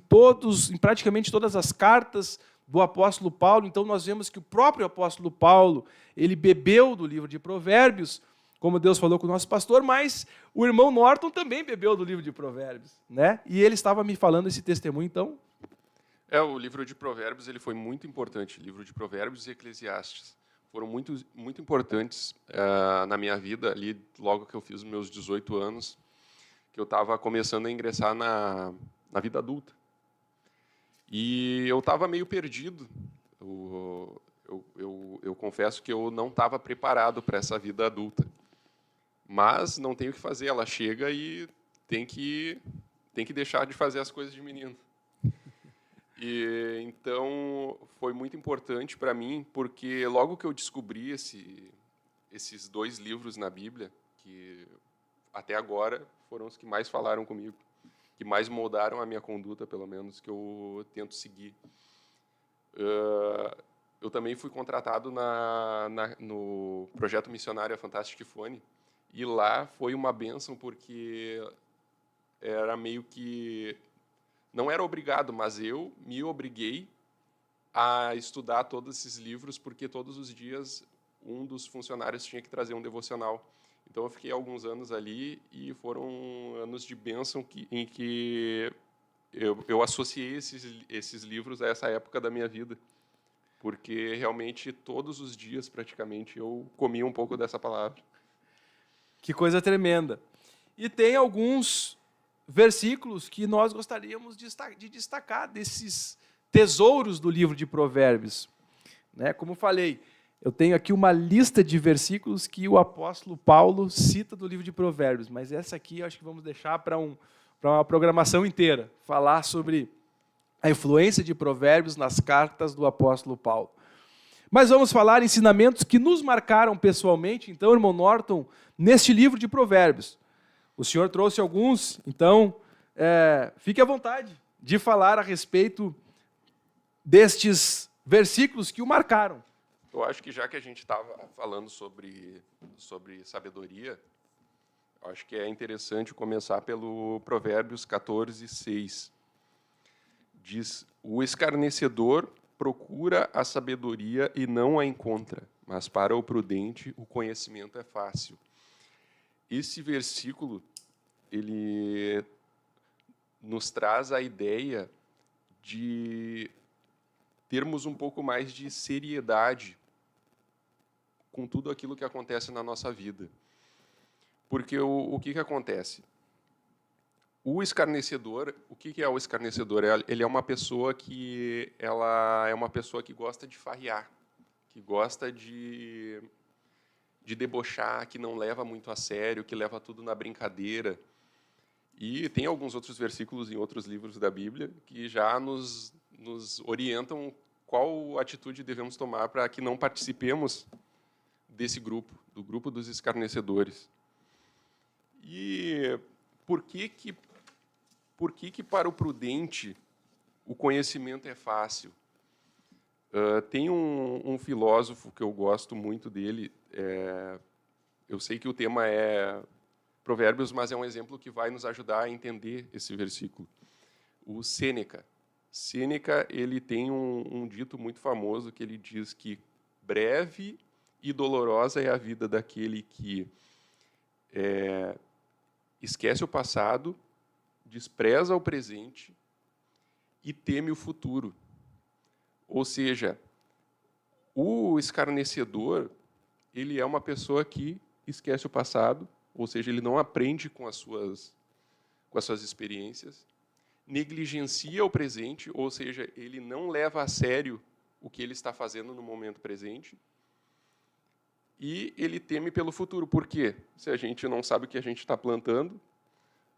praticamente todas as cartas do apóstolo Paulo. Então nós vemos que o próprio apóstolo Paulo, ele bebeu do livro de Provérbios, como Deus falou com o nosso pastor, mas o irmão Norton também bebeu do livro de Provérbios, né? E ele estava me falando esse testemunho, então. O livro de Provérbios ele foi muito importante. Livro de Provérbios e Eclesiastes foram muito importantes na minha vida, ali logo que eu fiz os meus 18 anos, que eu estava começando a ingressar na vida adulta. E eu estava meio perdido. Eu confesso que eu não estava preparado para essa vida adulta. Mas não tem o que fazer, ela chega e tem que deixar de fazer as coisas de menino. E então foi muito importante para mim, porque logo que eu descobri esses 2 livros na Bíblia, que até agora foram os que mais falaram comigo, que mais moldaram a minha conduta, pelo menos, que eu tento seguir. Eu também fui contratado no projeto missionário A Fantastic Fone, e lá foi uma bênção, porque era meio que... Não era obrigado, mas eu me obriguei a estudar todos esses livros, porque todos os dias um dos funcionários tinha que trazer um devocional. Então eu fiquei alguns anos ali e foram anos de bênção em que eu associei esses livros a essa época da minha vida, porque realmente todos os dias praticamente eu comia um pouco dessa palavra. Que coisa tremenda. E tem alguns versículos que nós gostaríamos de destacar desses tesouros do livro de Provérbios. Né? Como falei, eu tenho aqui uma lista de versículos que o apóstolo Paulo cita do livro de Provérbios, mas essa aqui eu acho que vamos deixar para uma programação inteira, falar sobre a influência de Provérbios nas cartas do apóstolo Paulo. Mas vamos falar ensinamentos que nos marcaram pessoalmente, então, irmão Norton, neste livro de Provérbios. O senhor trouxe alguns, então fique à vontade de falar a respeito destes versículos que o marcaram. Eu acho que já que a gente estava falando sobre sabedoria, eu acho que é interessante começar pelo Provérbios 14:6. Diz: o escarnecedor procura a sabedoria e não a encontra, mas para o prudente o conhecimento é fácil. Esse versículo, ele nos traz a ideia de termos um pouco mais de seriedade com tudo aquilo que acontece na nossa vida. Porque o que acontece? O escarnecedor, o que é o escarnecedor? Ele é uma pessoa que gosta de farrear, que gosta de debochar, que não leva muito a sério, que leva tudo na brincadeira. E tem alguns outros versículos em outros livros da Bíblia que já nos orientam qual atitude devemos tomar para que não participemos desse grupo, do grupo dos escarnecedores. E por que para o prudente o conhecimento é fácil? Tem um filósofo que eu gosto muito dele, eu sei que o tema é Provérbios, mas é um exemplo que vai nos ajudar a entender esse versículo. O Sêneca. Sêneca, ele tem um dito muito famoso que ele diz que breve e dolorosa é a vida daquele que esquece o passado, despreza o presente e teme o futuro. Ou seja, o escarnecedor, ele é uma pessoa que esquece o passado, ou seja, ele não aprende com as suas experiências, negligencia o presente, ou seja, ele não leva a sério o que ele está fazendo no momento presente, e ele teme pelo futuro. Por quê? Se a gente não sabe o que a gente está plantando,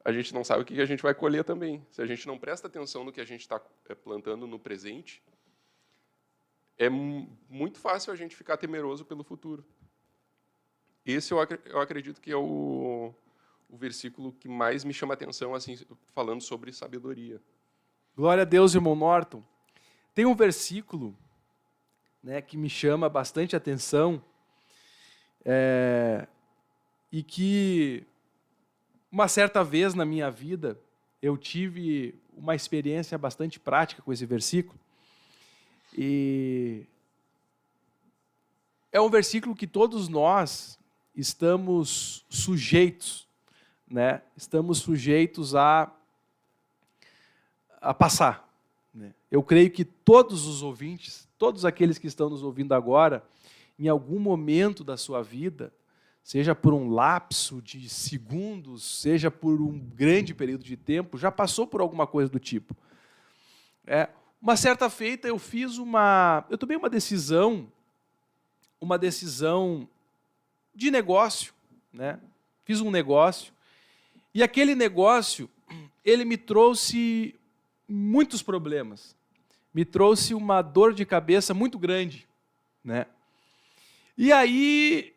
a gente não sabe o que a gente vai colher também. Se a gente não presta atenção no que a gente está plantando no presente, é muito fácil a gente ficar temeroso pelo futuro. Esse eu acredito que é o versículo que mais me chama a atenção, assim, falando sobre sabedoria. Glória a Deus, irmão Norton. Tem um versículo, né, que me chama bastante atenção, e que, uma certa vez na minha vida, eu tive uma experiência bastante prática com esse versículo. E é um versículo que todos nós estamos sujeitos, né? Estamos sujeitos a passar, né? Eu creio que todos os ouvintes, todos aqueles que estão nos ouvindo agora, em algum momento da sua vida, seja por um lapso de segundos, seja por um grande período de tempo, já passou por alguma coisa do tipo. Uma certa feita eu tomei uma decisão de negócio, né? Fiz um negócio, e aquele negócio, ele me trouxe muitos problemas, me trouxe uma dor de cabeça muito grande, né? E aí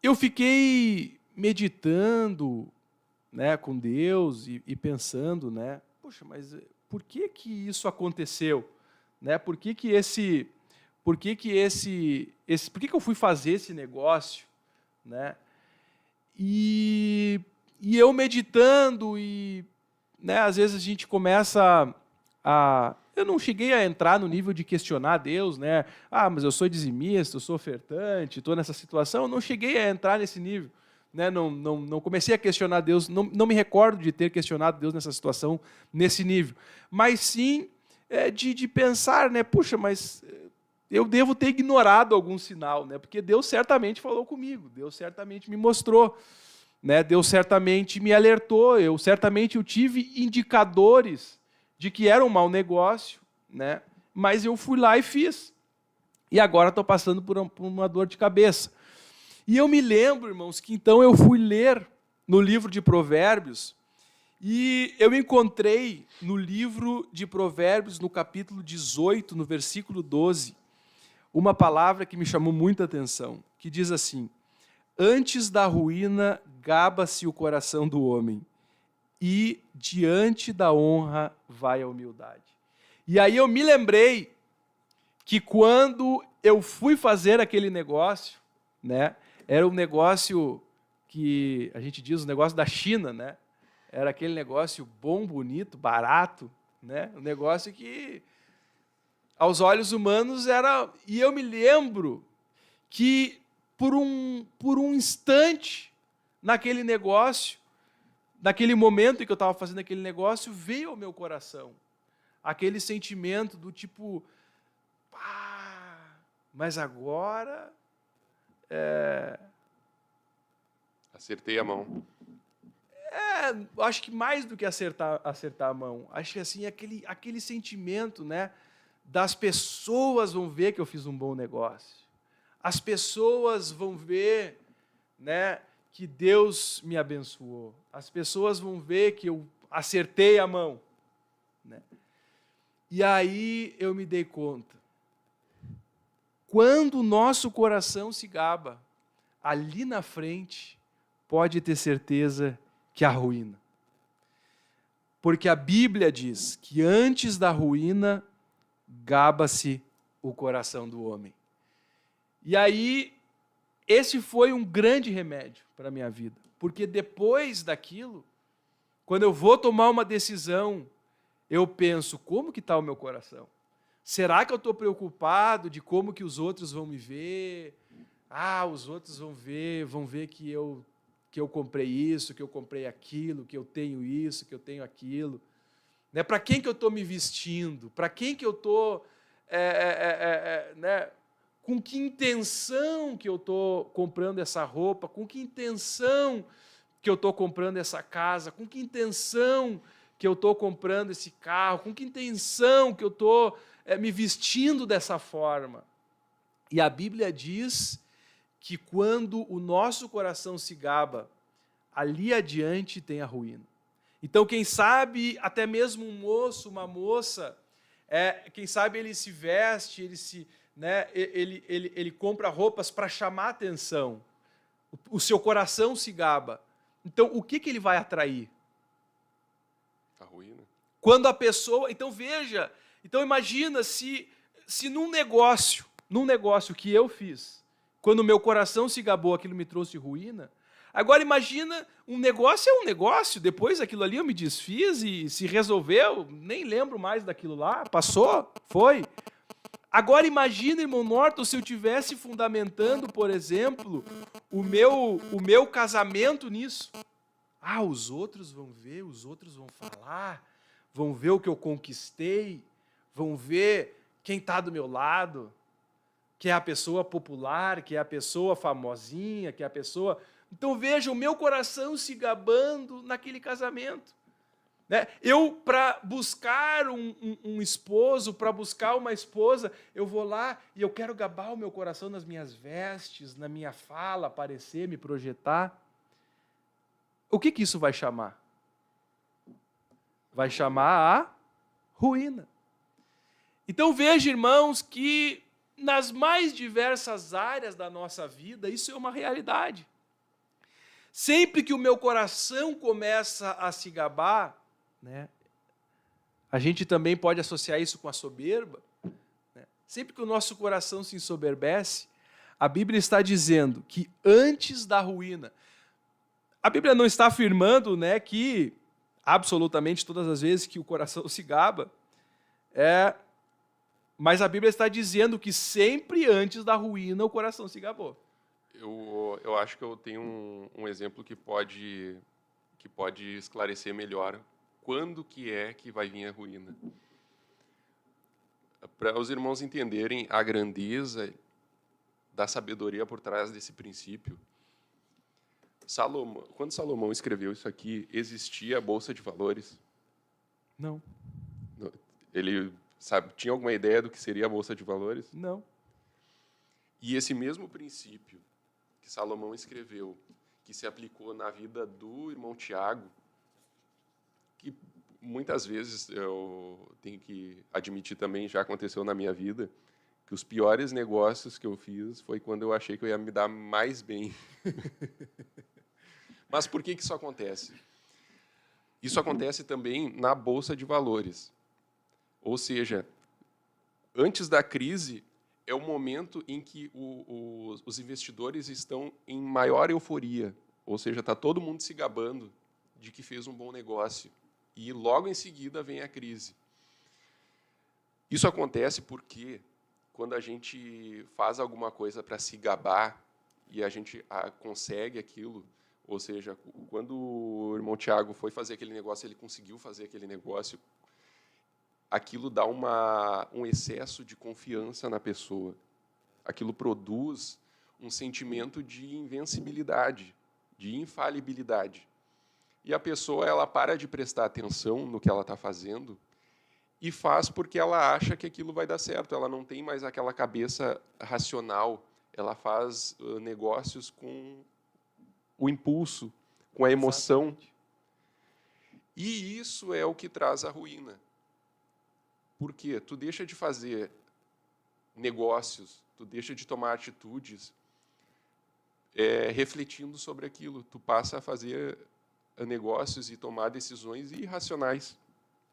eu fiquei meditando, né, com Deus e pensando, né? Poxa, mas por que isso aconteceu, né? Por que eu fui fazer esse negócio, né? E eu meditando e, né, às vezes a gente começa a... Eu não cheguei a entrar no nível de questionar Deus, né? Mas eu sou dizimista, eu sou ofertante, estou nessa situação. Eu não cheguei a entrar nesse nível, né? Não comecei a questionar Deus, não me recordo de ter questionado Deus nessa situação, nesse nível. Mas sim de pensar, né? Puxa, mas eu devo ter ignorado algum sinal, né? Porque Deus certamente falou comigo, Deus certamente me mostrou, né? Deus certamente me alertou, eu tive indicadores de que era um mau negócio, né? Mas eu fui lá e fiz. E agora estou passando por uma dor de cabeça. E eu me lembro, irmãos, que então eu fui ler no livro de Provérbios e eu encontrei no livro de Provérbios, no capítulo 18, no versículo 12, uma palavra que me chamou muita atenção, que diz assim: antes da ruína gaba-se o coração do homem, e diante da honra vai a humildade. E aí eu me lembrei que quando eu fui fazer aquele negócio, né, era um negócio que a gente diz, o negócio da China, né? Era aquele negócio bom, bonito, barato, né? Um negócio que aos olhos humanos era... E eu me lembro que por um instante naquele negócio, naquele momento em que eu estava fazendo aquele negócio, veio ao meu coração aquele sentimento do tipo, mas agora Acertei a mão. acho que mais do que acertar a mão, acho que assim, aquele sentimento, né, das pessoas vão ver que eu fiz um bom negócio. As pessoas vão ver, né, que Deus me abençoou. As pessoas vão ver que eu acertei a mão, né? E aí eu me dei conta. Quando o nosso coração se gaba, ali na frente, pode ter certeza que há ruína. Porque a Bíblia diz que antes da ruína, gaba-se o coração do homem. E aí, esse foi um grande remédio para a minha vida. Porque depois daquilo, quando eu vou tomar uma decisão, eu penso, como que está o meu coração? Será que eu estou preocupado de como que os outros vão me ver? Os outros vão ver que eu comprei isso, que eu comprei aquilo, que eu tenho isso, que eu tenho aquilo. Né? Para quem que eu estou me vestindo? Para quem que eu estou... né? Com que intenção que eu estou comprando essa roupa? Com que intenção que eu estou comprando essa casa? Com que intenção que eu estou comprando esse carro? Com que intenção que eu estou me vestindo dessa forma? E a Bíblia diz que quando o nosso coração se gaba, ali adiante tem a ruína. Então, quem sabe, até mesmo um moço, uma moça, quem sabe ele se veste, ele compra roupas para chamar a atenção. O seu coração se gaba. Então, o que ele vai atrair? A ruína. Quando a pessoa... Então, veja, imagina se num negócio que eu fiz, quando o meu coração se gabou, aquilo me trouxe ruína, Agora imagina, um negócio é um negócio, depois aquilo ali eu me desfiz e se resolveu, nem lembro mais daquilo lá, passou, foi. Agora imagina, irmão Norton, se eu estivesse fundamentando, por exemplo, o meu casamento nisso. Ah, os outros vão ver, os outros vão falar, vão ver o que eu conquistei, vão ver quem está do meu lado, que é a pessoa popular, que é a pessoa famosinha, que é a pessoa... Então veja, o meu coração se gabando naquele casamento. Né? Eu, para buscar um esposo, para buscar uma esposa, eu vou lá e eu quero gabar o meu coração nas minhas vestes, na minha fala, aparecer, me projetar. O que isso vai chamar? Vai chamar a ruína. Então veja, irmãos, que nas mais diversas áreas da nossa vida, isso é uma realidade. Sempre que o meu coração começa a se gabar, né, a gente também pode associar isso com a soberba. Né? Sempre que o nosso coração se ensoberbece, a Bíblia está dizendo que antes da ruína, a Bíblia não está afirmando, né, que absolutamente todas as vezes que o coração se gaba, mas a Bíblia está dizendo que sempre antes da ruína o coração se gabou. Eu acho que eu tenho um exemplo que pode esclarecer melhor quando que vai vir a ruína. Para os irmãos entenderem a grandeza da sabedoria por trás desse princípio, quando Salomão escreveu isso aqui, existia a Bolsa de Valores? Não. Ele tinha alguma ideia do que seria a Bolsa de Valores? Não. E esse mesmo princípio que Salomão escreveu, que se aplicou na vida do irmão Tiago, que muitas vezes eu tenho que admitir também, já aconteceu na minha vida, que os piores negócios que eu fiz foi quando eu achei que eu ia me dar mais bem. Mas por que isso acontece? Isso acontece também na Bolsa de Valores. Ou seja, antes da crise, é o momento em que os investidores estão em maior euforia. Ou seja, está todo mundo se gabando de que fez um bom negócio. E logo em seguida vem a crise. Isso acontece porque quando a gente faz alguma coisa para se gabar e a gente consegue aquilo, ou seja, quando o irmão Tiago foi fazer aquele negócio, ele conseguiu fazer aquele negócio, aquilo dá um excesso de confiança na pessoa. Aquilo produz um sentimento de invencibilidade, de infalibilidade. E a pessoa ela para de prestar atenção no que ela está fazendo e faz porque ela acha que aquilo vai dar certo. Ela não tem mais aquela cabeça racional. Ela faz negócios com o impulso, com a emoção. Exatamente. E isso é o que traz a ruína. Por quê? Tu deixa de fazer negócios, tu deixa de tomar atitudes refletindo sobre aquilo. Tu passa a fazer negócios e tomar decisões irracionais,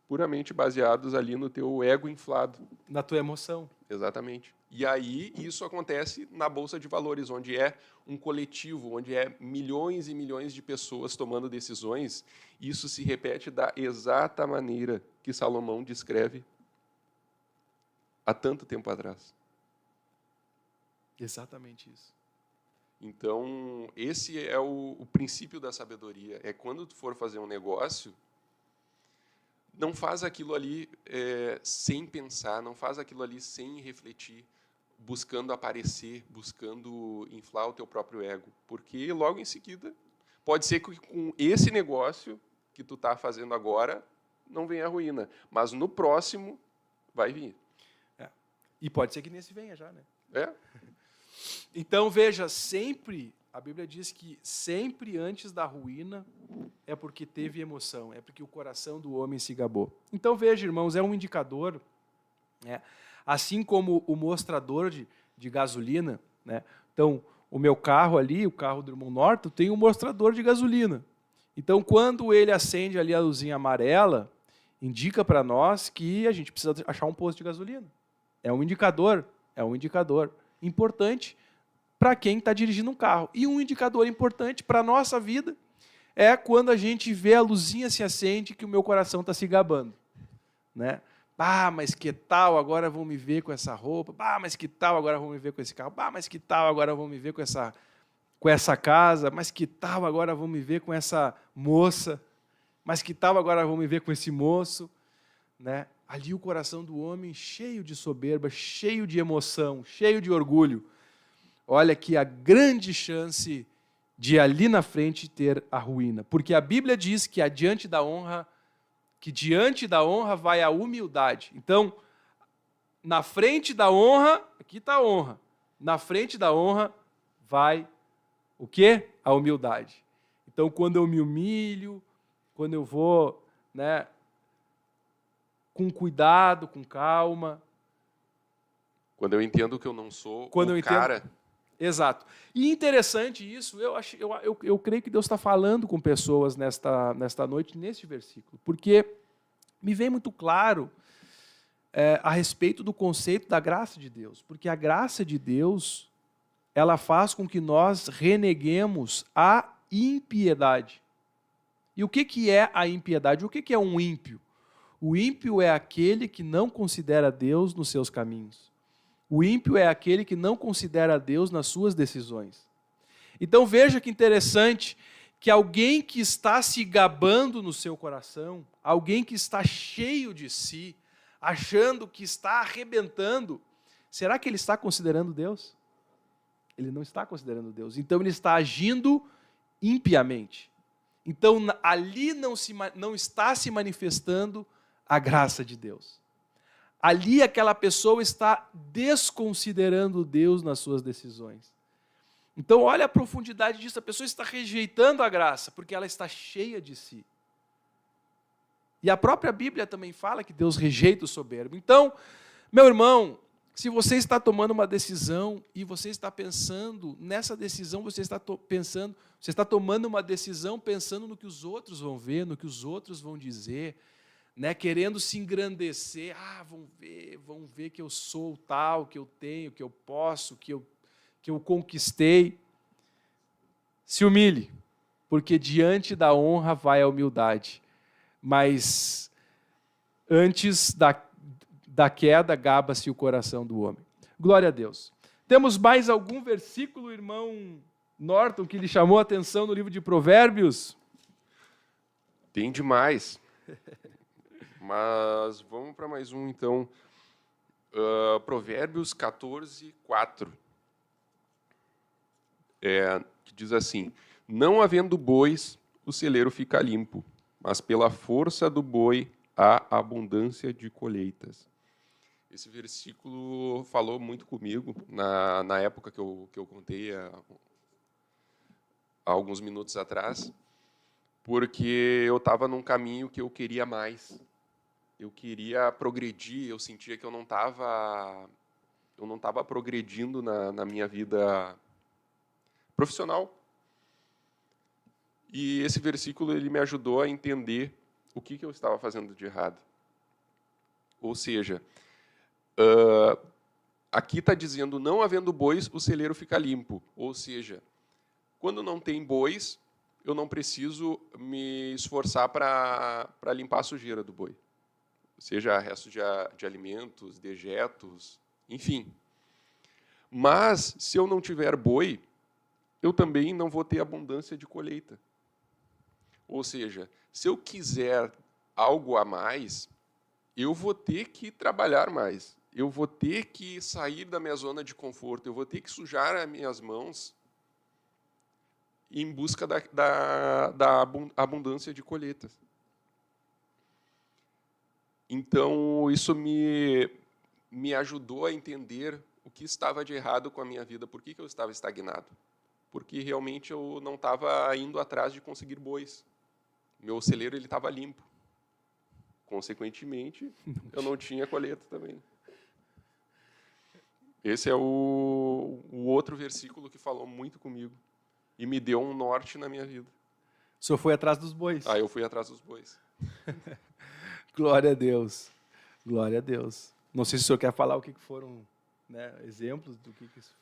puramente baseados ali no teu ego inflado. Na tua emoção. Exatamente. E aí isso acontece na Bolsa de Valores, onde é um coletivo, onde é milhões e milhões de pessoas tomando decisões. Isso se repete da exata maneira que Salomão descreve há tanto tempo atrás. Exatamente isso. Então, esse é o princípio da sabedoria. É quando tu for fazer um negócio, não faz aquilo ali sem pensar, não faz aquilo ali sem refletir, buscando aparecer, buscando inflar o teu próprio ego. Porque logo em seguida, pode ser que com esse negócio que tu está fazendo agora, não venha a ruína. Mas no próximo, vai vir. E pode ser que nesse venha já, né? Então, veja, sempre, a Bíblia diz que sempre antes da ruína é porque teve emoção, é porque o coração do homem se gabou. Então, veja, irmãos, é um indicador, né? Assim como o mostrador de gasolina, né? Então, o meu carro ali, o carro do irmão Norton, tem um mostrador de gasolina. Então, quando ele acende ali a luzinha amarela, indica para nós que a gente precisa achar um posto de gasolina. É um indicador importante para quem está dirigindo um carro. E um indicador importante para a nossa vida é quando a gente vê a luzinha se acende que o meu coração está se gabando. Né? Ah, mas que tal agora vão me ver com essa roupa? Ah, mas que tal agora vão me ver com esse carro? Ah, mas que tal agora vão me ver com essa casa? Mas que tal agora vão me ver com essa moça? Mas que tal agora vão me ver com esse moço? Né? Ali o coração do homem cheio de soberba, cheio de emoção, cheio de orgulho. Olha que a grande chance de ali na frente ter a ruína. Porque a Bíblia diz que diante da honra vai a humildade. Então, na frente da honra, aqui está a honra. Na frente da honra vai o quê? A humildade. Então, quando eu me humilho, quando eu vou, né, com cuidado, com calma. Quando eu entendo que eu não sou Quando o eu entendo... cara. Exato. E interessante isso, eu creio que Deus está falando com pessoas nesta noite, neste versículo, porque me vem muito claro a respeito do conceito da graça de Deus, porque a graça de Deus, ela faz com que nós reneguemos a impiedade. E o que é a impiedade? O que é um ímpio? O ímpio é aquele que não considera Deus nos seus caminhos. O ímpio é aquele que não considera Deus nas suas decisões. Então veja que interessante que alguém que está se gabando no seu coração, alguém que está cheio de si, achando que está arrebentando, será que ele está considerando Deus? Ele não está considerando Deus. Então ele está agindo impiamente. Então ali não está se manifestando a graça de Deus. Ali aquela pessoa está desconsiderando Deus nas suas decisões. Então olha a profundidade disso, a pessoa está rejeitando a graça, porque ela está cheia de si. E a própria Bíblia também fala que Deus rejeita o soberbo. Então, meu irmão, se você está tomando uma decisão e você está pensando nessa decisão, você está tomando uma decisão pensando no que os outros vão ver, no que os outros vão dizer, né, querendo se engrandecer, vão ver que eu sou tal, que eu tenho, que eu posso, que eu conquistei. Se humilhe, porque diante da honra vai a humildade. Mas antes da queda, gaba-se o coração do homem. Glória a Deus. Temos mais algum versículo, irmão Norton, que lhe chamou a atenção no livro de Provérbios? Tem demais. Mas vamos para mais um, então. Provérbios 14, 4. Que diz assim: não havendo bois, o celeiro fica limpo, mas pela força do boi há abundância de colheitas. Esse versículo falou muito comigo na época que eu contei há alguns minutos atrás, porque eu estava num caminho que eu queria mais. Eu queria progredir, eu sentia que eu não estava progredindo na minha vida profissional. E esse versículo ele me ajudou a entender o que eu estava fazendo de errado. Ou seja, aqui está dizendo, não havendo bois, o celeiro fica limpo. Ou seja, quando não tem bois, eu não preciso me esforçar para limpar a sujeira do boi. Seja resto de alimentos, dejetos, enfim. Mas, se eu não tiver boi, eu também não vou ter abundância de colheita. Ou seja, se eu quiser algo a mais, eu vou ter que trabalhar mais. Eu vou ter que sair da minha zona de conforto. Eu vou ter que sujar as minhas mãos em busca da abundância de colheitas. Então, isso me ajudou a entender o que estava de errado com a minha vida, por que eu estava estagnado. Porque realmente eu não estava indo atrás de conseguir bois. Meu celeiro estava limpo. Consequentemente, eu não tinha colheita também. Esse é o outro versículo que falou muito comigo e me deu um norte na minha vida. O senhor foi atrás dos bois. Eu fui atrás dos bois. Glória a Deus. Glória a Deus. Não sei se o senhor quer falar o que foram, né, exemplos do que isso.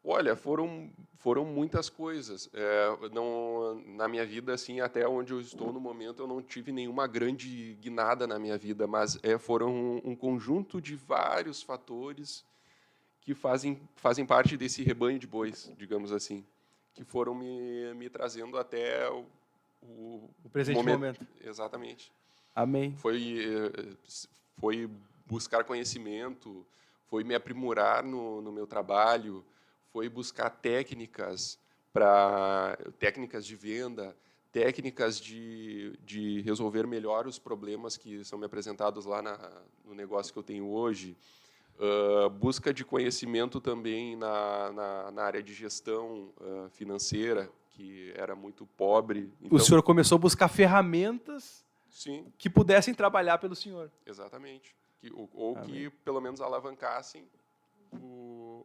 Olha, foram muitas coisas. Na minha vida, assim, até onde eu estou no momento, eu não tive nenhuma grande guinada na minha vida, mas foram um conjunto de vários fatores que fazem parte desse rebanho de bois, digamos assim, que foram me trazendo até o presente momento. Exatamente. Amém. Foi buscar conhecimento, foi me aprimorar no meu trabalho, foi buscar técnicas de venda, técnicas de resolver melhor os problemas que são me apresentados lá no negócio que eu tenho hoje, busca de conhecimento também na área de gestão financeira, que era muito pobre. Então, O senhor começou a buscar ferramentas sim, que pudessem trabalhar pelo senhor. exatamente. Que pelo menos alavancassem o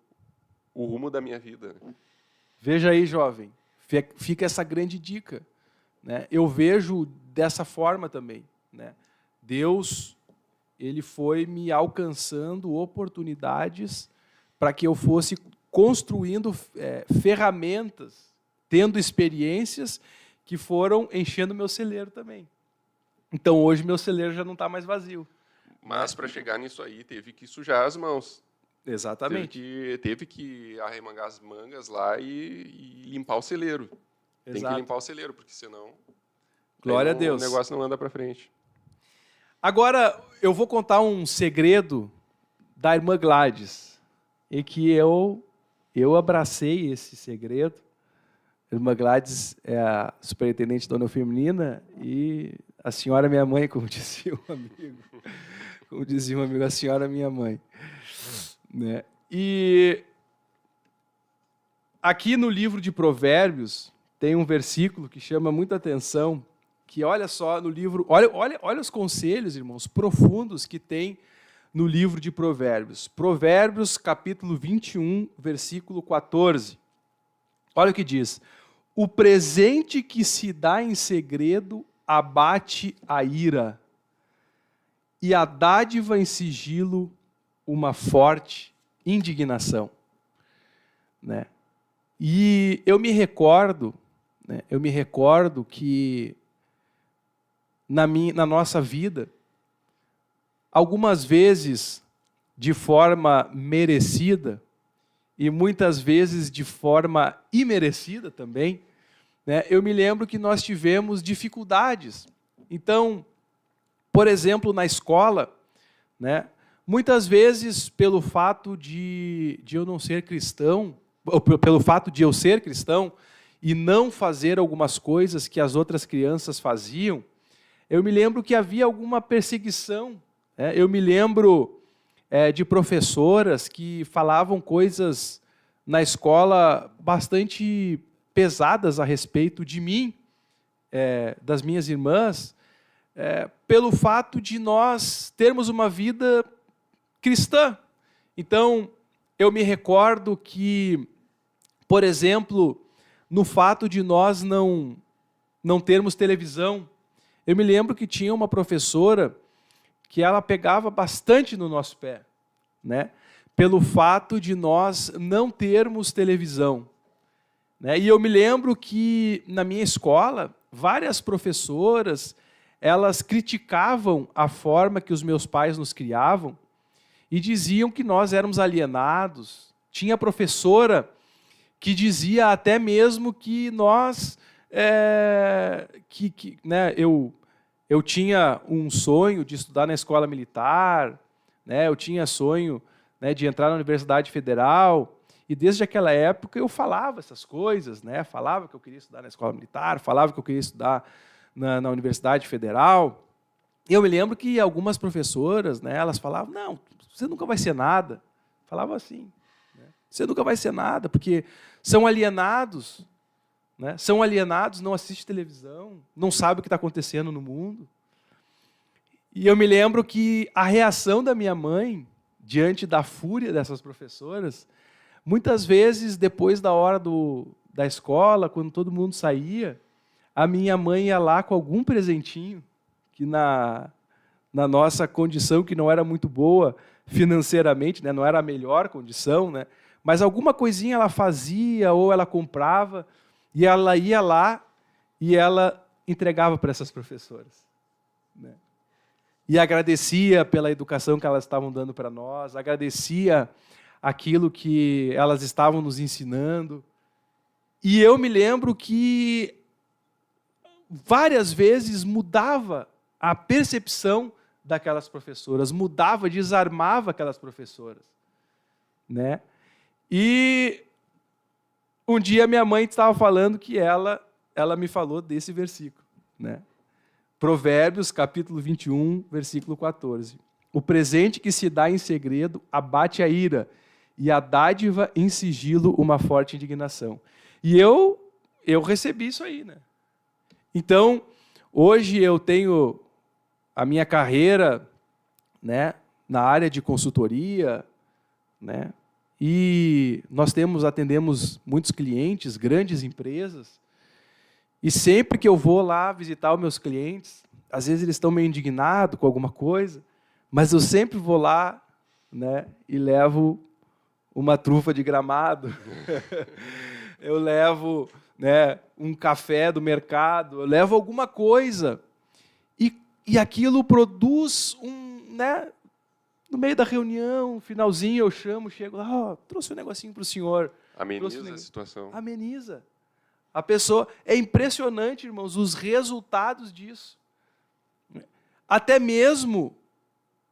rumo da minha vida. Veja aí, jovem, fica essa grande dica, né? Eu vejo dessa forma também, né? Deus, ele foi me alcançando oportunidades para que eu fosse construindo ferramentas, tendo experiências que foram enchendo meu celeiro também. Então, hoje, meu celeiro já não está mais vazio. Mas, para chegar nisso aí, teve que sujar as mãos. Exatamente. Teve que arremangar as mangas lá e limpar o celeiro. Tem que Exato. limpar o celeiro, porque senão Glória a aí Deus. o negócio não anda para frente. Agora, eu vou contar um segredo da irmã Gladys, e que eu abracei esse segredo. A irmã Gladys é a superintendente da União Feminina e a senhora é minha mãe, como dizia um amigo. Como dizia um amigo, a senhora é minha mãe. Né? E aqui no livro de Provérbios tem um versículo que chama muita atenção, que olha só no livro, olha os conselhos, irmãos, profundos que tem no livro de Provérbios. Provérbios, capítulo 21, versículo 14. Olha o que diz: o presente que se dá em segredo abate a ira, e a dádiva em sigilo uma forte indignação. Né? E eu me recordo que na nossa vida, algumas vezes de forma merecida e muitas vezes de forma imerecida também, né, eu me lembro que nós tivemos dificuldades. Então, por exemplo, na escola, né, muitas vezes pelo fato de eu não ser cristão, ou pelo fato de eu ser cristão e não fazer algumas coisas que as outras crianças faziam, eu me lembro que havia alguma perseguição. Eu me lembro de professoras que falavam coisas na escola bastante pesadas a respeito de mim, das minhas irmãs, pelo fato de nós termos uma vida cristã. Então, eu me recordo que, por exemplo, no fato de nós não termos televisão, eu me lembro que tinha uma professora que ela pegava bastante no nosso pé, né? Pelo fato de nós não termos televisão. Né? E eu me lembro que, na minha escola, várias professoras, elas criticavam a forma que os meus pais nos criavam e diziam que nós éramos alienados. Tinha professora que dizia até mesmo que nós... né, eu tinha um sonho de estudar na escola militar, né, eu tinha sonho, né, de entrar na Universidade Federal, e desde aquela época eu falava essas coisas, né, falava que eu queria estudar na escola militar, falava que eu queria estudar na Universidade Federal. E eu me lembro que algumas professoras, né, elas falavam, não, você nunca vai ser nada. Falavam assim, né, você nunca vai ser nada, porque são alienados, né? São alienados, não assistem televisão, não sabem o que está acontecendo no mundo. E eu me lembro que a reação da minha mãe, diante da fúria dessas professoras, muitas vezes, depois da hora da escola, quando todo mundo saía, a minha mãe ia lá com algum presentinho, que na nossa condição, que não era muito boa financeiramente, né? Não era a melhor condição, né? mas alguma coisinha ela fazia ou ela comprava e ela ia lá e ela entregava para essas professoras, né? E agradecia pela educação que elas estavam dando para nós, agradecia aquilo que elas estavam nos ensinando. E eu me lembro que várias vezes mudava a percepção daquelas professoras, mudava, desarmava aquelas professoras, né? E um dia minha mãe estava falando que ela me falou desse versículo, né? Provérbios, capítulo 21, versículo 14. O presente que se dá em segredo abate a ira, e a dádiva em sigilo uma forte indignação. E eu recebi isso aí, né? Então, hoje eu tenho a minha carreira, né, na área de consultoria, né? E nós atendemos muitos clientes, grandes empresas, e sempre que eu vou lá visitar os meus clientes, às vezes eles estão meio indignados com alguma coisa, mas eu sempre vou lá, né, e levo uma trufa de Gramado, eu levo, né, um café do mercado, eu levo alguma coisa, e aquilo produz né, no meio da reunião, finalzinho, eu chego lá, trouxe um negocinho para o senhor. Ameniza a situação. Ameniza. A pessoa... É impressionante, irmãos, os resultados disso. Até mesmo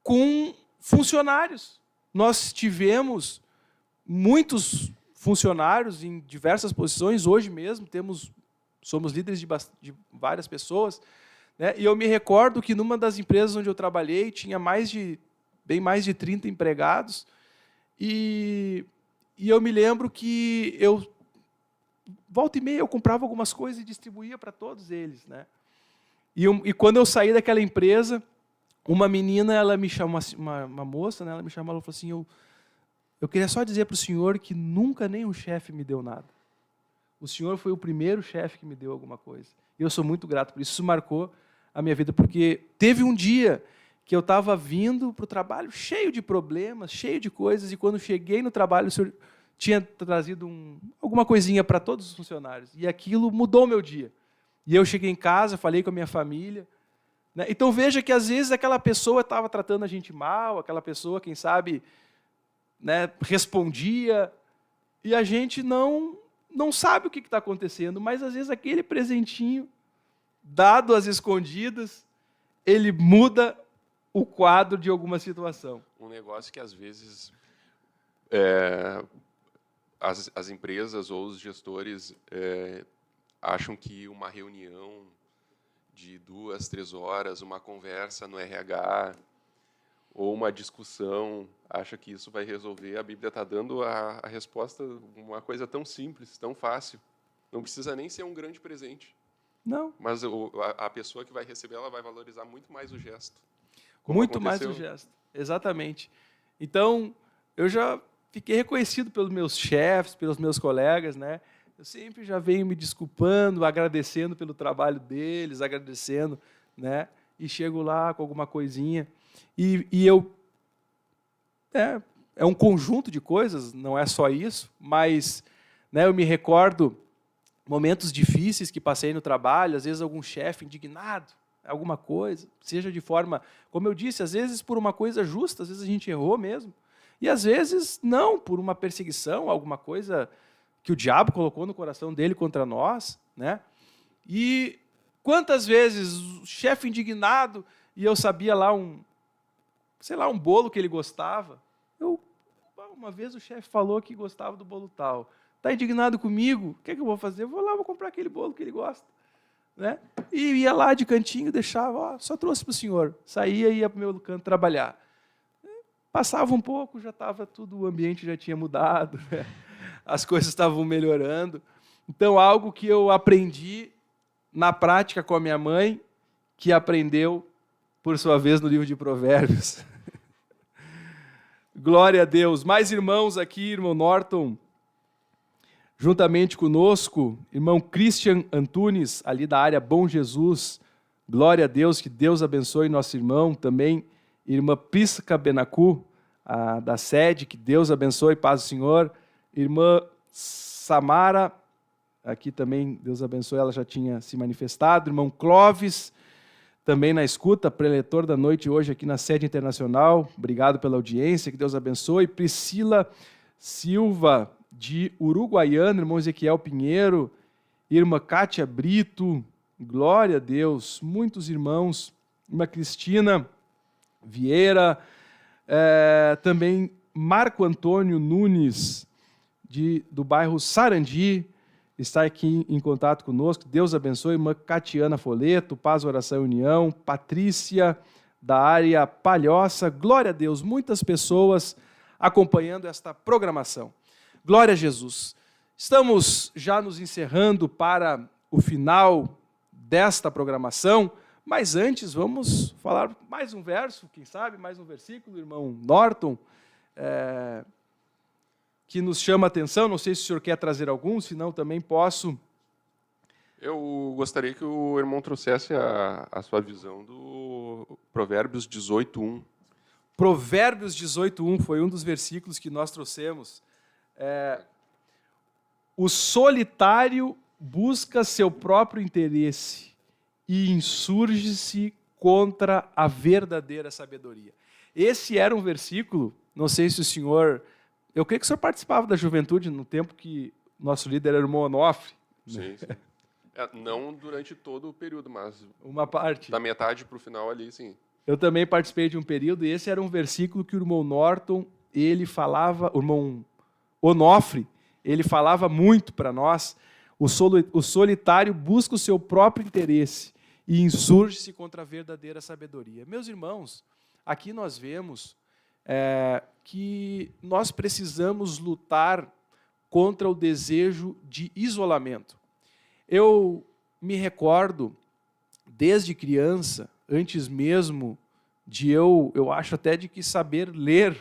com funcionários. Nós tivemos muitos funcionários em diversas posições. Hoje mesmo somos líderes de várias pessoas, né? E eu me recordo que numa das empresas onde eu trabalhei tinha bem mais de 30 empregados, e eu me lembro que volta e meia eu comprava algumas coisas e distribuía para todos eles, né? E quando eu saí daquela empresa, uma menina, ela me chamou, uma moça, né, ela me chamou, ela falou assim, eu queria só dizer para o senhor que nunca nenhum chefe me deu nada. O senhor foi o primeiro chefe que me deu alguma coisa. E eu sou muito grato por isso. Isso marcou a minha vida, porque teve um dia que eu estava vindo para o trabalho cheio de problemas, cheio de coisas, e quando cheguei no trabalho, o senhor tinha trazido alguma coisinha para todos os funcionários. E aquilo mudou o meu dia. E eu cheguei em casa, falei com a minha família, né? Então veja que às vezes aquela pessoa estava tratando a gente mal, aquela pessoa, quem sabe, né, respondia, e a gente não sabe o que está acontecendo, mas às vezes aquele presentinho, dado às escondidas, ele muda o quadro de alguma situação. Um negócio que às vezes as empresas ou os gestores acham que uma reunião de 2, 3 horas, uma conversa no RH ou uma discussão, acha que isso vai resolver. A Bíblia está dando a resposta, uma coisa tão simples, tão fácil. Não precisa nem ser um grande presente. Não. Mas a pessoa que vai receber, ela vai valorizar muito mais o gesto. Muito mais o gesto, exatamente. Então, eu já fiquei reconhecido pelos meus chefes, pelos meus colegas, né? Eu sempre já venho me desculpando, agradecendo pelo trabalho deles, agradecendo, né? E chego lá com alguma coisinha. E é um conjunto de coisas, não é só isso, mas, né, eu me recordo momentos difíceis que passei no trabalho, às vezes algum chefe indignado, alguma coisa, seja de forma, como eu disse, às vezes por uma coisa justa, às vezes a gente errou mesmo, e às vezes não, por uma perseguição, alguma coisa que o diabo colocou no coração dele contra nós, né? E quantas vezes o chefe indignado, e eu sabia lá um bolo que ele gostava, uma vez o chefe falou que gostava do bolo tal, está indignado comigo, o que é que eu vou fazer? Eu vou lá, vou comprar aquele bolo que ele gosta, né? E ia lá de cantinho, deixava, só trouxe para o senhor, saía e ia para o meu canto trabalhar. Passava um pouco, já estava tudo, o ambiente já tinha mudado, né? As coisas estavam melhorando. Então, algo que eu aprendi na prática com a minha mãe, que aprendeu, por sua vez, no livro de Provérbios. Glória a Deus. Mais irmãos aqui, irmão Norton, juntamente conosco, irmão Christian Antunes, ali da área Bom Jesus. Glória a Deus, que Deus abençoe nosso irmão. Também, irmã Prisca Benacu, da sede, que Deus abençoe, paz do Senhor. Irmã Samara, aqui também, Deus abençoe, ela já tinha se manifestado. Irmão Clóvis, também na escuta, preletor da noite hoje aqui na sede internacional. Obrigado pela audiência, que Deus abençoe. Priscila Silva, de Uruguaiana, irmão Ezequiel Pinheiro, irmã Cátia Brito, glória a Deus, muitos irmãos, irmã Cristina Vieira, também Marco Antônio Nunes, do bairro Sarandi, está aqui em contato conosco. Deus abençoe. Irmã Catiana Foleto, Paz, Oração e União. Patrícia, da área Palhoça. Glória a Deus. Muitas pessoas acompanhando esta programação. Glória a Jesus. Estamos já nos encerrando para o final desta programação, mas antes vamos falar mais um verso, quem sabe, mais um versículo, irmão Norton, que nos chama a atenção. Não sei se o senhor quer trazer algum, senão também posso. Eu gostaria que o irmão trouxesse a sua visão do Provérbios 18:1. Provérbios 18:1 foi um dos versículos que nós trouxemos. O solitário busca seu próprio interesse e insurge-se contra a verdadeira sabedoria. Esse era um versículo, não sei se o senhor... Eu creio que o senhor participava da juventude no tempo que nosso líder era o irmão Onofre. Sim, sim. Não durante todo o período, mas uma parte. Da metade para o final ali, sim. Eu também participei de um período, e esse era um versículo que o irmão Norton, ele falava, o irmão Onofre, ele falava muito para nós. O solitário busca o seu próprio interesse e insurge-se contra a verdadeira sabedoria. Meus irmãos, aqui nós vemos que nós precisamos lutar contra o desejo de isolamento. Eu me recordo, desde criança, antes mesmo de eu acho até de que saber ler,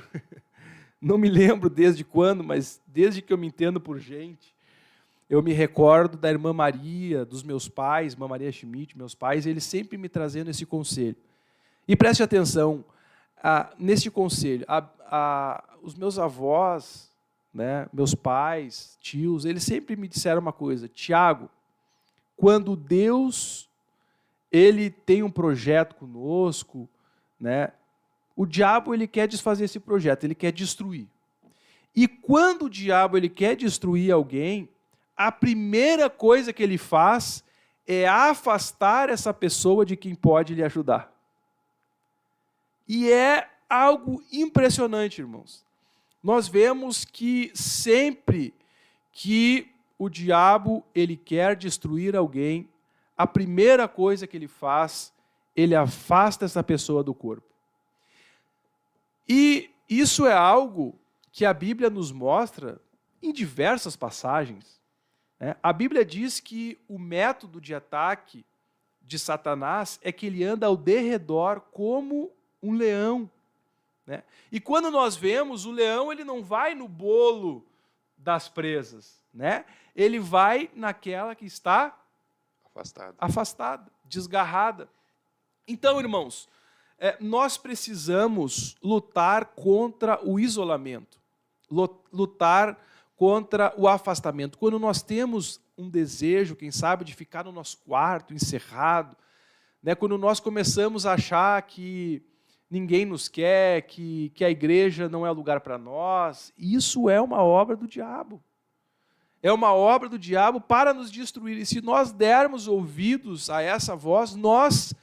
não me lembro desde quando, mas desde que eu me entendo por gente, eu me recordo da irmã Maria, dos meus pais, irmã Maria Schmidt, meus pais, eles sempre me trazendo esse conselho. E preste atenção neste conselho. Os meus avós, né, meus pais, tios, eles sempre me disseram uma coisa: Tiago, quando Deus ele tem um projeto conosco, né, o diabo ele quer desfazer esse projeto, ele quer destruir. E quando o diabo ele quer destruir alguém, a primeira coisa que ele faz é afastar essa pessoa de quem pode lhe ajudar. E é algo impressionante, irmãos. Nós vemos que sempre que o diabo ele quer destruir alguém, a primeira coisa que ele faz, ele afasta essa pessoa do corpo. E isso é algo que a Bíblia nos mostra em diversas passagens. A Bíblia diz que o método de ataque de Satanás é que ele anda ao derredor como um leão. E quando nós vemos, o leão ele não vai no bolo das presas, ele vai naquela que está afastada, desgarrada. Então, irmãos, nós precisamos lutar contra o isolamento, lutar contra o afastamento. Quando nós temos um desejo, quem sabe, de ficar no nosso quarto, encerrado, quando nós começamos a achar que ninguém nos quer, que a igreja não é lugar para nós, isso é uma obra do diabo. É uma obra do diabo para nos destruir. E se nós dermos ouvidos a essa voz, nós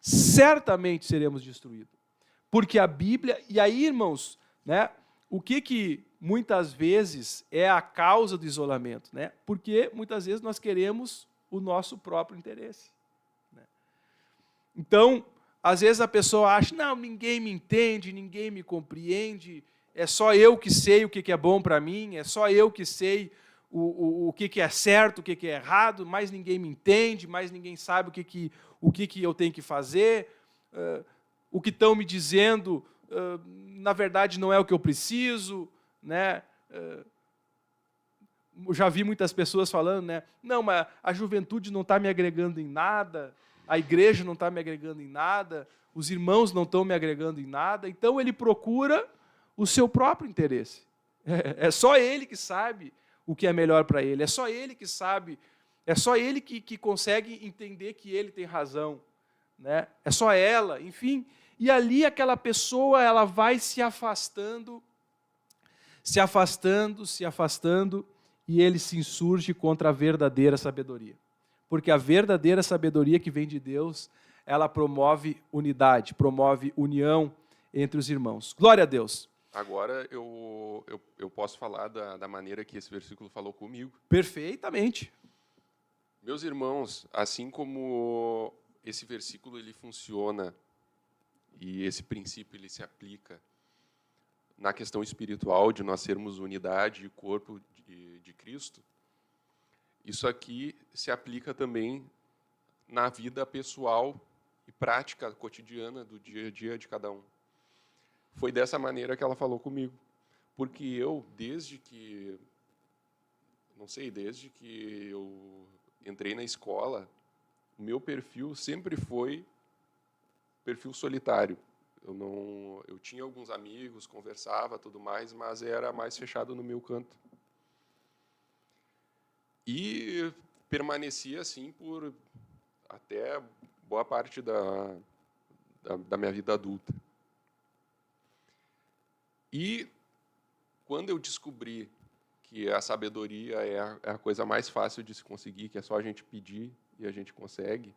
certamente seremos destruídos. Porque a Bíblia... E aí, irmãos, o que muitas vezes é a causa do isolamento? Porque muitas vezes nós queremos o nosso próprio interesse. Então, às vezes a pessoa acha, não, ninguém me entende, ninguém me compreende, é só eu que sei o que é bom para mim, é só eu que sei o que é certo, o que é errado, mais ninguém me entende, mais ninguém sabe o que eu tenho que fazer, o que estão me dizendo, na verdade, não é o que eu preciso. Já vi muitas pessoas falando, não, mas a juventude não está me agregando em nada, a igreja não está me agregando em nada, os irmãos não estão me agregando em nada, então ele procura o seu próprio interesse. É só ele que sabe o que é melhor para ele. É só ele que sabe. É só ele que consegue entender que ele tem razão, né? É só ela, enfim. E ali aquela pessoa, ela vai se afastando, se afastando, se afastando, e ele se insurge contra a verdadeira sabedoria. Porque a verdadeira sabedoria que vem de Deus, ela promove unidade, promove união entre os irmãos. Glória a Deus. Agora eu posso falar da maneira que esse versículo falou comigo. Perfeitamente. Meus irmãos, assim como esse versículo ele funciona e esse princípio ele se aplica na questão espiritual de nós sermos unidade e corpo de Cristo, isso aqui se aplica também na vida pessoal e prática cotidiana do dia a dia de cada um. Foi dessa maneira que ela falou comigo, porque eu, desde que eu entrei na escola, o meu perfil sempre foi perfil solitário. Eu tinha alguns amigos, conversava, tudo mais, mas era mais fechado no meu canto. E permanecia assim por até boa parte da minha vida adulta. E quando eu descobri que a sabedoria é a coisa mais fácil de se conseguir, que é só a gente pedir e a gente consegue,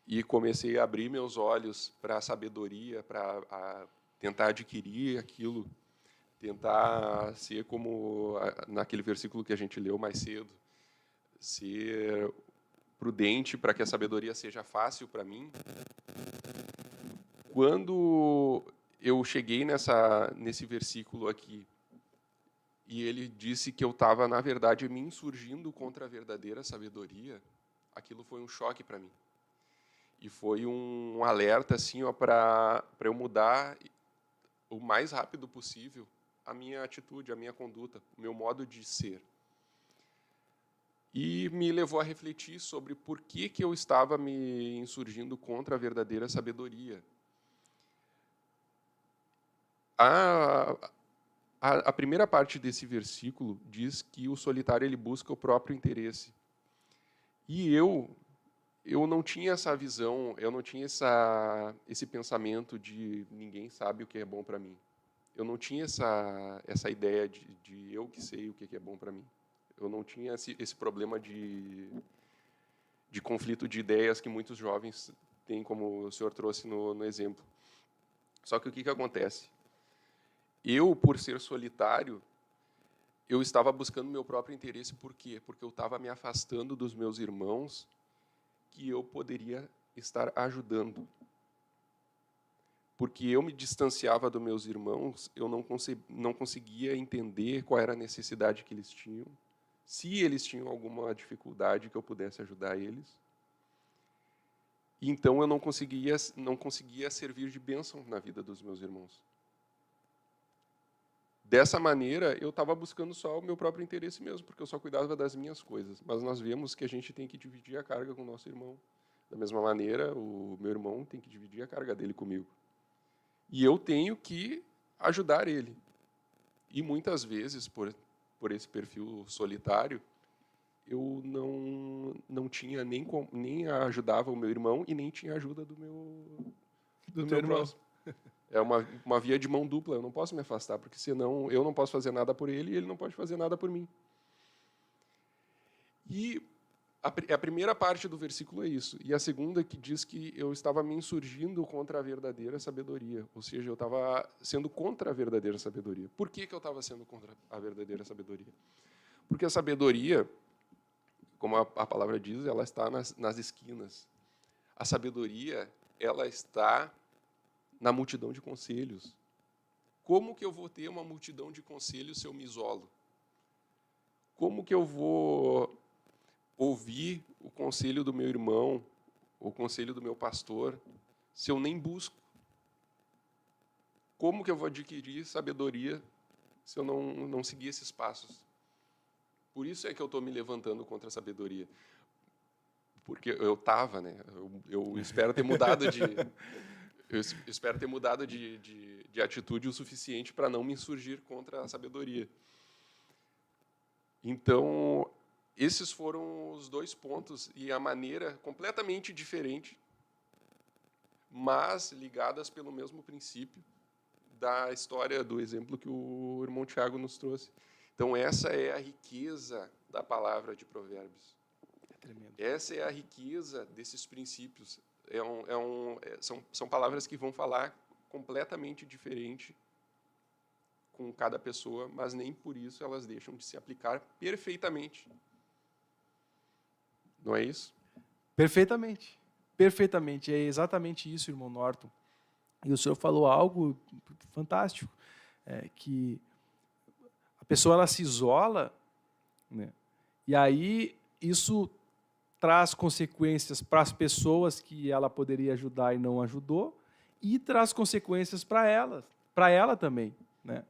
e comecei a abrir meus olhos para a sabedoria, para tentar adquirir aquilo, tentar ser como naquele versículo que a gente leu mais cedo, ser prudente para que a sabedoria seja fácil para mim. Quando eu cheguei nesse versículo aqui, e ele disse que eu estava, na verdade, me insurgindo contra a verdadeira sabedoria, aquilo foi um choque para mim. E foi um alerta assim, para eu mudar o mais rápido possível a minha atitude, a minha conduta, o meu modo de ser. E me levou a refletir sobre por que eu estava me insurgindo contra a verdadeira sabedoria. A primeira parte desse versículo diz que o solitário ele busca o próprio interesse. E eu não tinha essa visão, eu não tinha esse pensamento de ninguém sabe o que é bom para mim. Eu não tinha essa ideia de eu que sei o que é bom para mim. Eu não tinha esse problema de conflito de ideias que muitos jovens têm, como o senhor trouxe no exemplo. Só que o que acontece? Eu, por ser solitário, eu estava buscando meu próprio interesse. Por quê? Porque eu estava me afastando dos meus irmãos que eu poderia estar ajudando. Porque eu me distanciava dos meus irmãos, eu não conseguia entender qual era a necessidade que eles tinham, se eles tinham alguma dificuldade que eu pudesse ajudar eles. Então eu não conseguia servir de bênção na vida dos meus irmãos. Dessa maneira, eu estava buscando só o meu próprio interesse mesmo, porque eu só cuidava das minhas coisas. Mas nós vemos que a gente tem que dividir a carga com o nosso irmão. Da mesma maneira, o meu irmão tem que dividir a carga dele comigo. E eu tenho que ajudar ele. E muitas vezes, por esse perfil solitário, eu não tinha nem ajudava o meu irmão e nem tinha ajuda do meu próximo. É uma via de mão dupla, eu não posso me afastar, porque senão eu não posso fazer nada por ele e ele não pode fazer nada por mim. E a primeira parte do versículo é isso. E a segunda que diz que eu estava me insurgindo contra a verdadeira sabedoria. Ou seja, eu estava sendo contra a verdadeira sabedoria. Por que eu estava sendo contra a verdadeira sabedoria? Porque a sabedoria, como a palavra diz, ela está nas esquinas. A sabedoria, ela está na multidão de conselhos. Como que eu vou ter uma multidão de conselhos se eu me isolo? Como que eu vou ouvir o conselho do meu irmão, o conselho do meu pastor, se eu nem busco? Como que eu vou adquirir sabedoria se eu não seguir esses passos? Por isso é que eu estou me levantando contra a sabedoria. Porque eu estava, né? Eu espero ter mudado Eu espero ter mudado de atitude o suficiente para não me insurgir contra a sabedoria. Então, esses foram os 2 pontos e a maneira completamente diferente, mas ligadas pelo mesmo princípio da história, do exemplo que o irmão Tiago nos trouxe. Então, essa é a riqueza da palavra de Provérbios. Tremendo. Essa é a riqueza desses princípios. São palavras que vão falar completamente diferente com cada pessoa, mas nem por isso elas deixam de se aplicar perfeitamente. Não é isso? Perfeitamente. Perfeitamente. É exatamente isso, irmão Norton. E o senhor falou algo fantástico, que a pessoa ela se isola, né? E aí isso traz consequências para as pessoas que ela poderia ajudar e não ajudou, e traz consequências para ela também, né?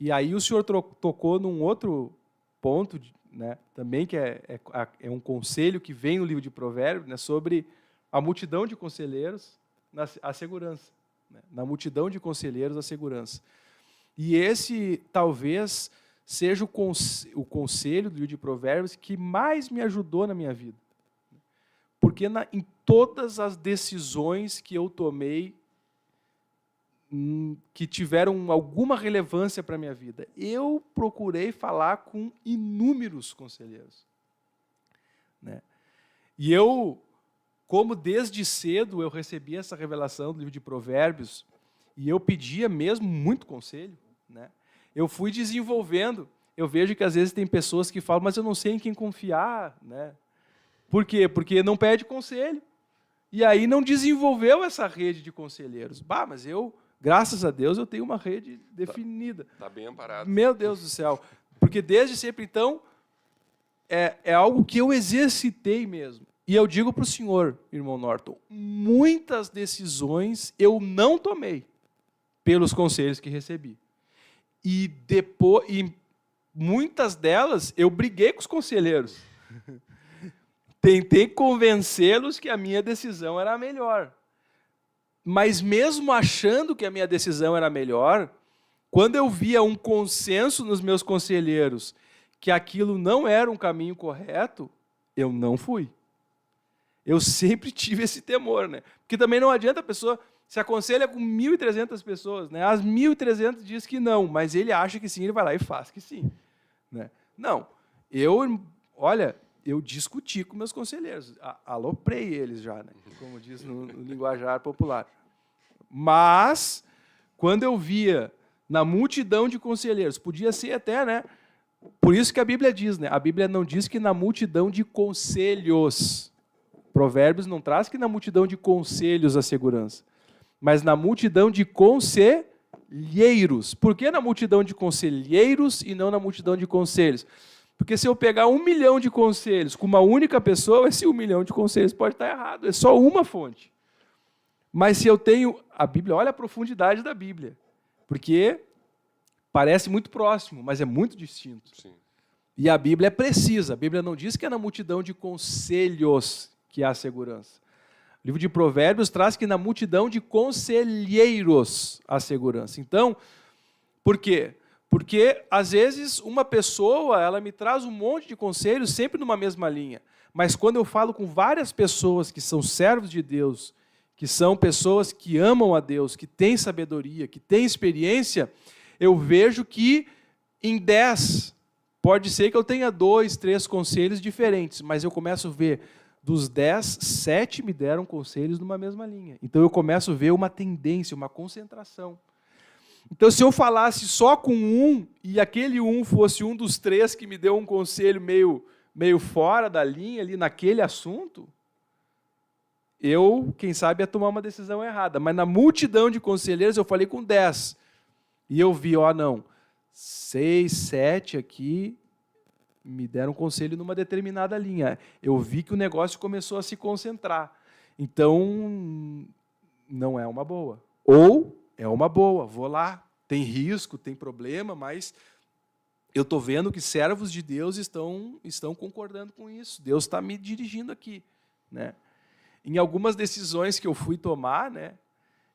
E aí o senhor tocou num outro ponto, né, também que é um conselho que vem no livro de Provérbios, né, sobre a multidão de conselheiros, a segurança. Né? Na multidão de conselheiros, a segurança. E esse talvez seja o conselho do livro de Provérbios que mais me ajudou na minha vida. Porque em todas as decisões que eu tomei, que tiveram alguma relevância para a minha vida, eu procurei falar com inúmeros conselheiros. Né? E eu, como desde cedo eu recebi essa revelação do livro de Provérbios, e eu pedia mesmo muito conselho, né? Eu fui desenvolvendo. Eu vejo que às vezes tem pessoas que falam, mas eu não sei em quem confiar. Né? Por quê? Porque não pede conselho. E aí não desenvolveu essa rede de conselheiros. Mas eu, graças a Deus, eu tenho uma rede definida. Está bem amparado. Meu Deus do céu. Porque desde sempre, então, é algo que eu exercitei mesmo. E eu digo para o senhor, irmão Norton, muitas decisões eu não tomei pelos conselhos que recebi. E muitas delas eu briguei com os conselheiros. Tentei convencê-los que a minha decisão era a melhor. Mas mesmo achando que a minha decisão era a melhor, quando eu via um consenso nos meus conselheiros que aquilo não era um caminho correto, eu não fui. Eu sempre tive esse temor, né? Porque também não adianta a pessoa se aconselha com 1.300 pessoas, né? As 1.300 diz que não, mas ele acha que sim, ele vai lá e faz que sim. Né? Não, eu discuti com meus conselheiros, aloprei eles já, né? Como diz no linguajar popular. Mas, quando eu via na multidão de conselheiros, podia ser até, né? Por isso que a Bíblia diz, né? A Bíblia não diz que na multidão de conselhos. Provérbios não traz que na multidão de conselhos a segurança, mas na multidão de conselheiros. Por que na multidão de conselheiros e não na multidão de conselhos? Porque se eu pegar 1 milhão de conselhos com uma única pessoa, esse 1 milhão de conselhos pode estar errado. É só uma fonte. Mas se eu tenho a Bíblia, olha a profundidade da Bíblia. Porque parece muito próximo, mas é muito distinto. Sim. E a Bíblia é precisa. A Bíblia não diz que é na multidão de conselhos que há segurança. O livro de Provérbios traz que na multidão de conselheiros há segurança. Então, por quê? Porque, às vezes, uma pessoa ela me traz um monte de conselhos sempre numa mesma linha. Mas quando eu falo com várias pessoas que são servos de Deus, que são pessoas que amam a Deus, que têm sabedoria, que têm experiência, eu vejo que em 10, pode ser que eu tenha 2, 3 conselhos diferentes, mas eu começo a ver, dos 10, 7 me deram conselhos numa mesma linha. Então eu começo a ver uma tendência, uma concentração. Então, se eu falasse só com um, e aquele um fosse um dos 3 que me deu um conselho meio fora da linha, ali naquele assunto, eu, quem sabe, ia tomar uma decisão errada. Mas na multidão de conselheiros, eu falei com 10. E eu vi, não, 6, 7 aqui me deram conselho numa determinada linha. Eu vi que o negócio começou a se concentrar. Então, não é uma boa. Ou é uma boa, vou lá. Tem risco, tem problema, mas eu estou vendo que servos de Deus estão concordando com isso. Deus está me dirigindo aqui. Né? Em algumas decisões que eu fui tomar, né,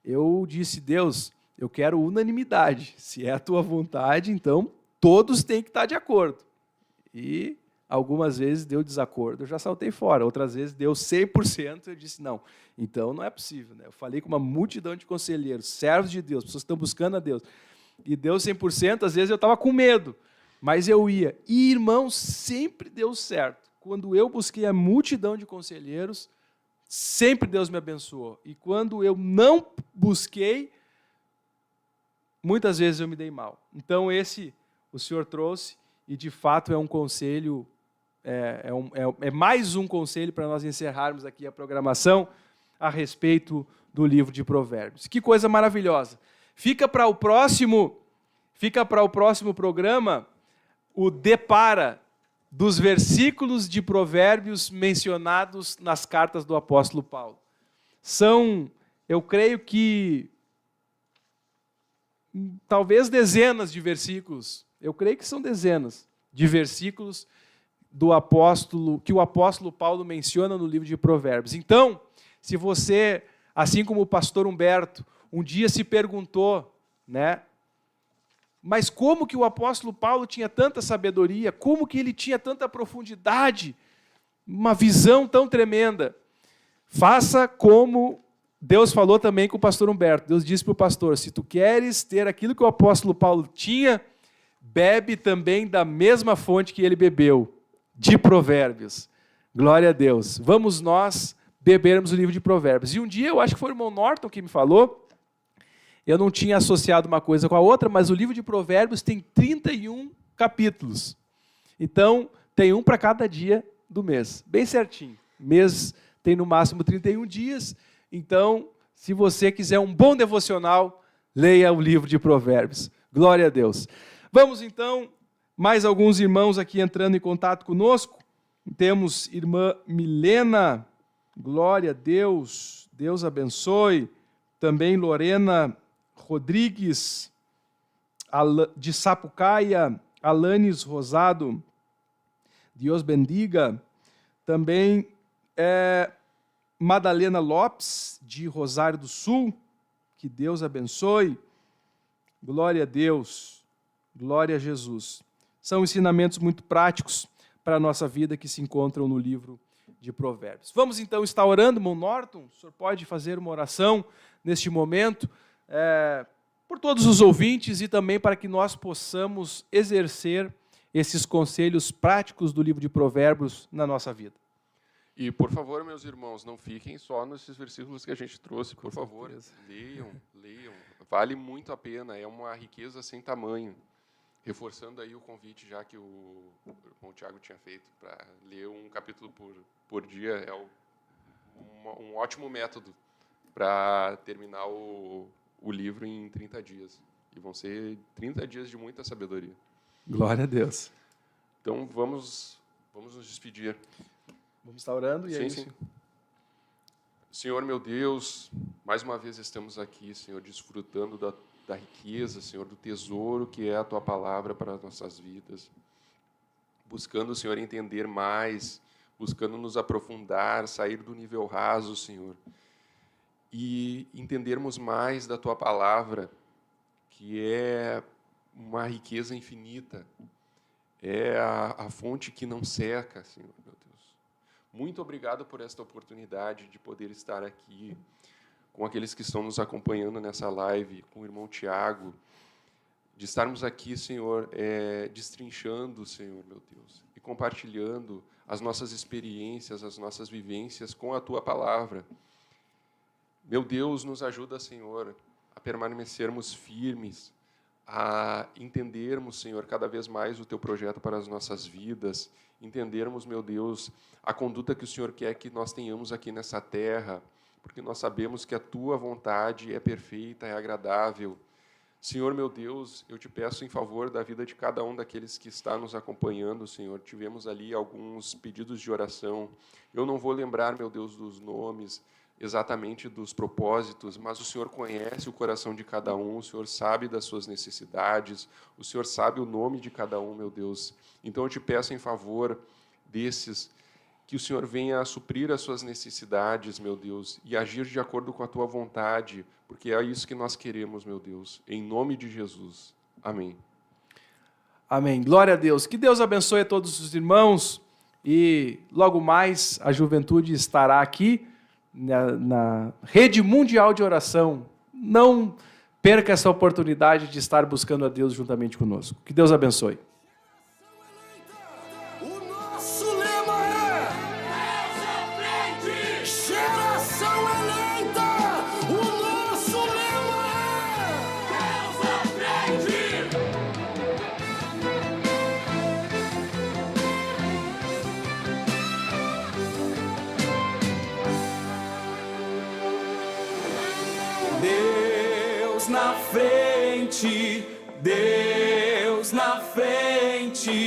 eu disse, Deus, eu quero unanimidade. Se é a tua vontade, então todos têm que estar de acordo. E algumas vezes deu desacordo, eu já saltei fora. Outras vezes deu 100%, eu disse, não, então não é possível. Né? Eu falei com uma multidão de conselheiros, servos de Deus, pessoas que estão buscando a Deus. E deu 100%, às vezes eu estava com medo, mas eu ia. E, irmãos, sempre deu certo. Quando eu busquei a multidão de conselheiros, sempre Deus me abençoou. E quando eu não busquei, muitas vezes eu me dei mal. Então, esse o Senhor trouxe, e de fato é um conselho, é mais um conselho para nós encerrarmos aqui a programação a respeito do livro de Provérbios. Que coisa maravilhosa. Fica para o próximo programa o depara dos versículos de Provérbios mencionados nas cartas do apóstolo Paulo. São, eu creio que, talvez dezenas de versículos, eu creio que são dezenas de versículos que o apóstolo Paulo menciona no livro de Provérbios. Então, se você, assim como o pastor Humberto, um dia se perguntou, né, mas como que o apóstolo Paulo tinha tanta sabedoria, como que ele tinha tanta profundidade, uma visão tão tremenda? Faça como Deus falou também com o pastor Humberto. Deus disse para o pastor, se tu queres ter aquilo que o apóstolo Paulo tinha, bebe também da mesma fonte que ele bebeu, de Provérbios. Glória a Deus. Vamos nós bebermos o livro de Provérbios. E um dia, eu acho que foi o irmão Norton que me falou, eu não tinha associado uma coisa com a outra, mas o livro de Provérbios tem 31 capítulos. Então, tem um para cada dia do mês. Bem certinho. Mês tem no máximo 31 dias. Então, se você quiser um bom devocional, leia o livro de Provérbios. Glória a Deus. Vamos então, mais alguns irmãos aqui entrando em contato conosco. Temos irmã Milena, glória a Deus, Deus abençoe. Também Lorena Rodrigues, de Sapucaia, Alanes Rosado, Deus bendiga. Também Madalena Lopes, de Rosário do Sul, que Deus abençoe. Glória a Deus, glória a Jesus. São ensinamentos muito práticos para a nossa vida que se encontram no livro de Provérbios. Vamos então estar orando, irmão Norton, o senhor pode fazer uma oração neste momento, por todos os ouvintes e também para que nós possamos exercer esses conselhos práticos do livro de Provérbios na nossa vida. E, por favor, meus irmãos, não fiquem só nesses versículos que a gente trouxe, por favor. Leiam. Vale muito a pena, é uma riqueza sem tamanho. Reforçando aí o convite, já que o irmão Tiago tinha feito, para ler um capítulo por dia, é um ótimo método para terminar o livro em 30 dias. E vão ser 30 dias de muita sabedoria. Glória a Deus. Então, vamos nos despedir. Vamos estar orando e é isso. Sim. Senhor, meu Deus, mais uma vez estamos aqui, Senhor, desfrutando da riqueza, Senhor, do tesouro que é a Tua palavra para as nossas vidas. Buscando, Senhor, entender mais, buscando nos aprofundar, sair do nível raso, Senhor, e entendermos mais da Tua palavra, que é uma riqueza infinita, é a fonte que não seca, Senhor, meu Deus. Muito obrigado por esta oportunidade de poder estar aqui com aqueles que estão nos acompanhando nessa live, com o irmão Tiago, de estarmos aqui, Senhor, destrinchando, Senhor, meu Deus, e compartilhando as nossas experiências, as nossas vivências com a Tua palavra. Meu Deus, nos ajuda, Senhor, a permanecermos firmes, a entendermos, Senhor, cada vez mais o Teu projeto para as nossas vidas, entendermos, meu Deus, a conduta que o Senhor quer que nós tenhamos aqui nessa terra, porque nós sabemos que a Tua vontade é perfeita, é agradável. Senhor, meu Deus, eu Te peço em favor da vida de cada um daqueles que está nos acompanhando, Senhor. Tivemos ali alguns pedidos de oração. Eu não vou lembrar, meu Deus, dos nomes, exatamente dos propósitos, mas o Senhor conhece o coração de cada um, o Senhor sabe das suas necessidades, o Senhor sabe o nome de cada um, meu Deus. Então eu Te peço em favor desses que o Senhor venha a suprir as suas necessidades, meu Deus, e agir de acordo com a tua vontade, porque é isso que nós queremos, meu Deus, em nome de Jesus. Amém. Amém. Glória a Deus. Que Deus abençoe a todos os irmãos e logo mais a juventude estará aqui na Rede Mundial de Oração. Não perca essa oportunidade de estar buscando a Deus juntamente conosco. Que Deus abençoe. O nosso lema é Deus à frente, geração eleita. O nosso lema é Deus à frente. Deus na frente, Deus na frente.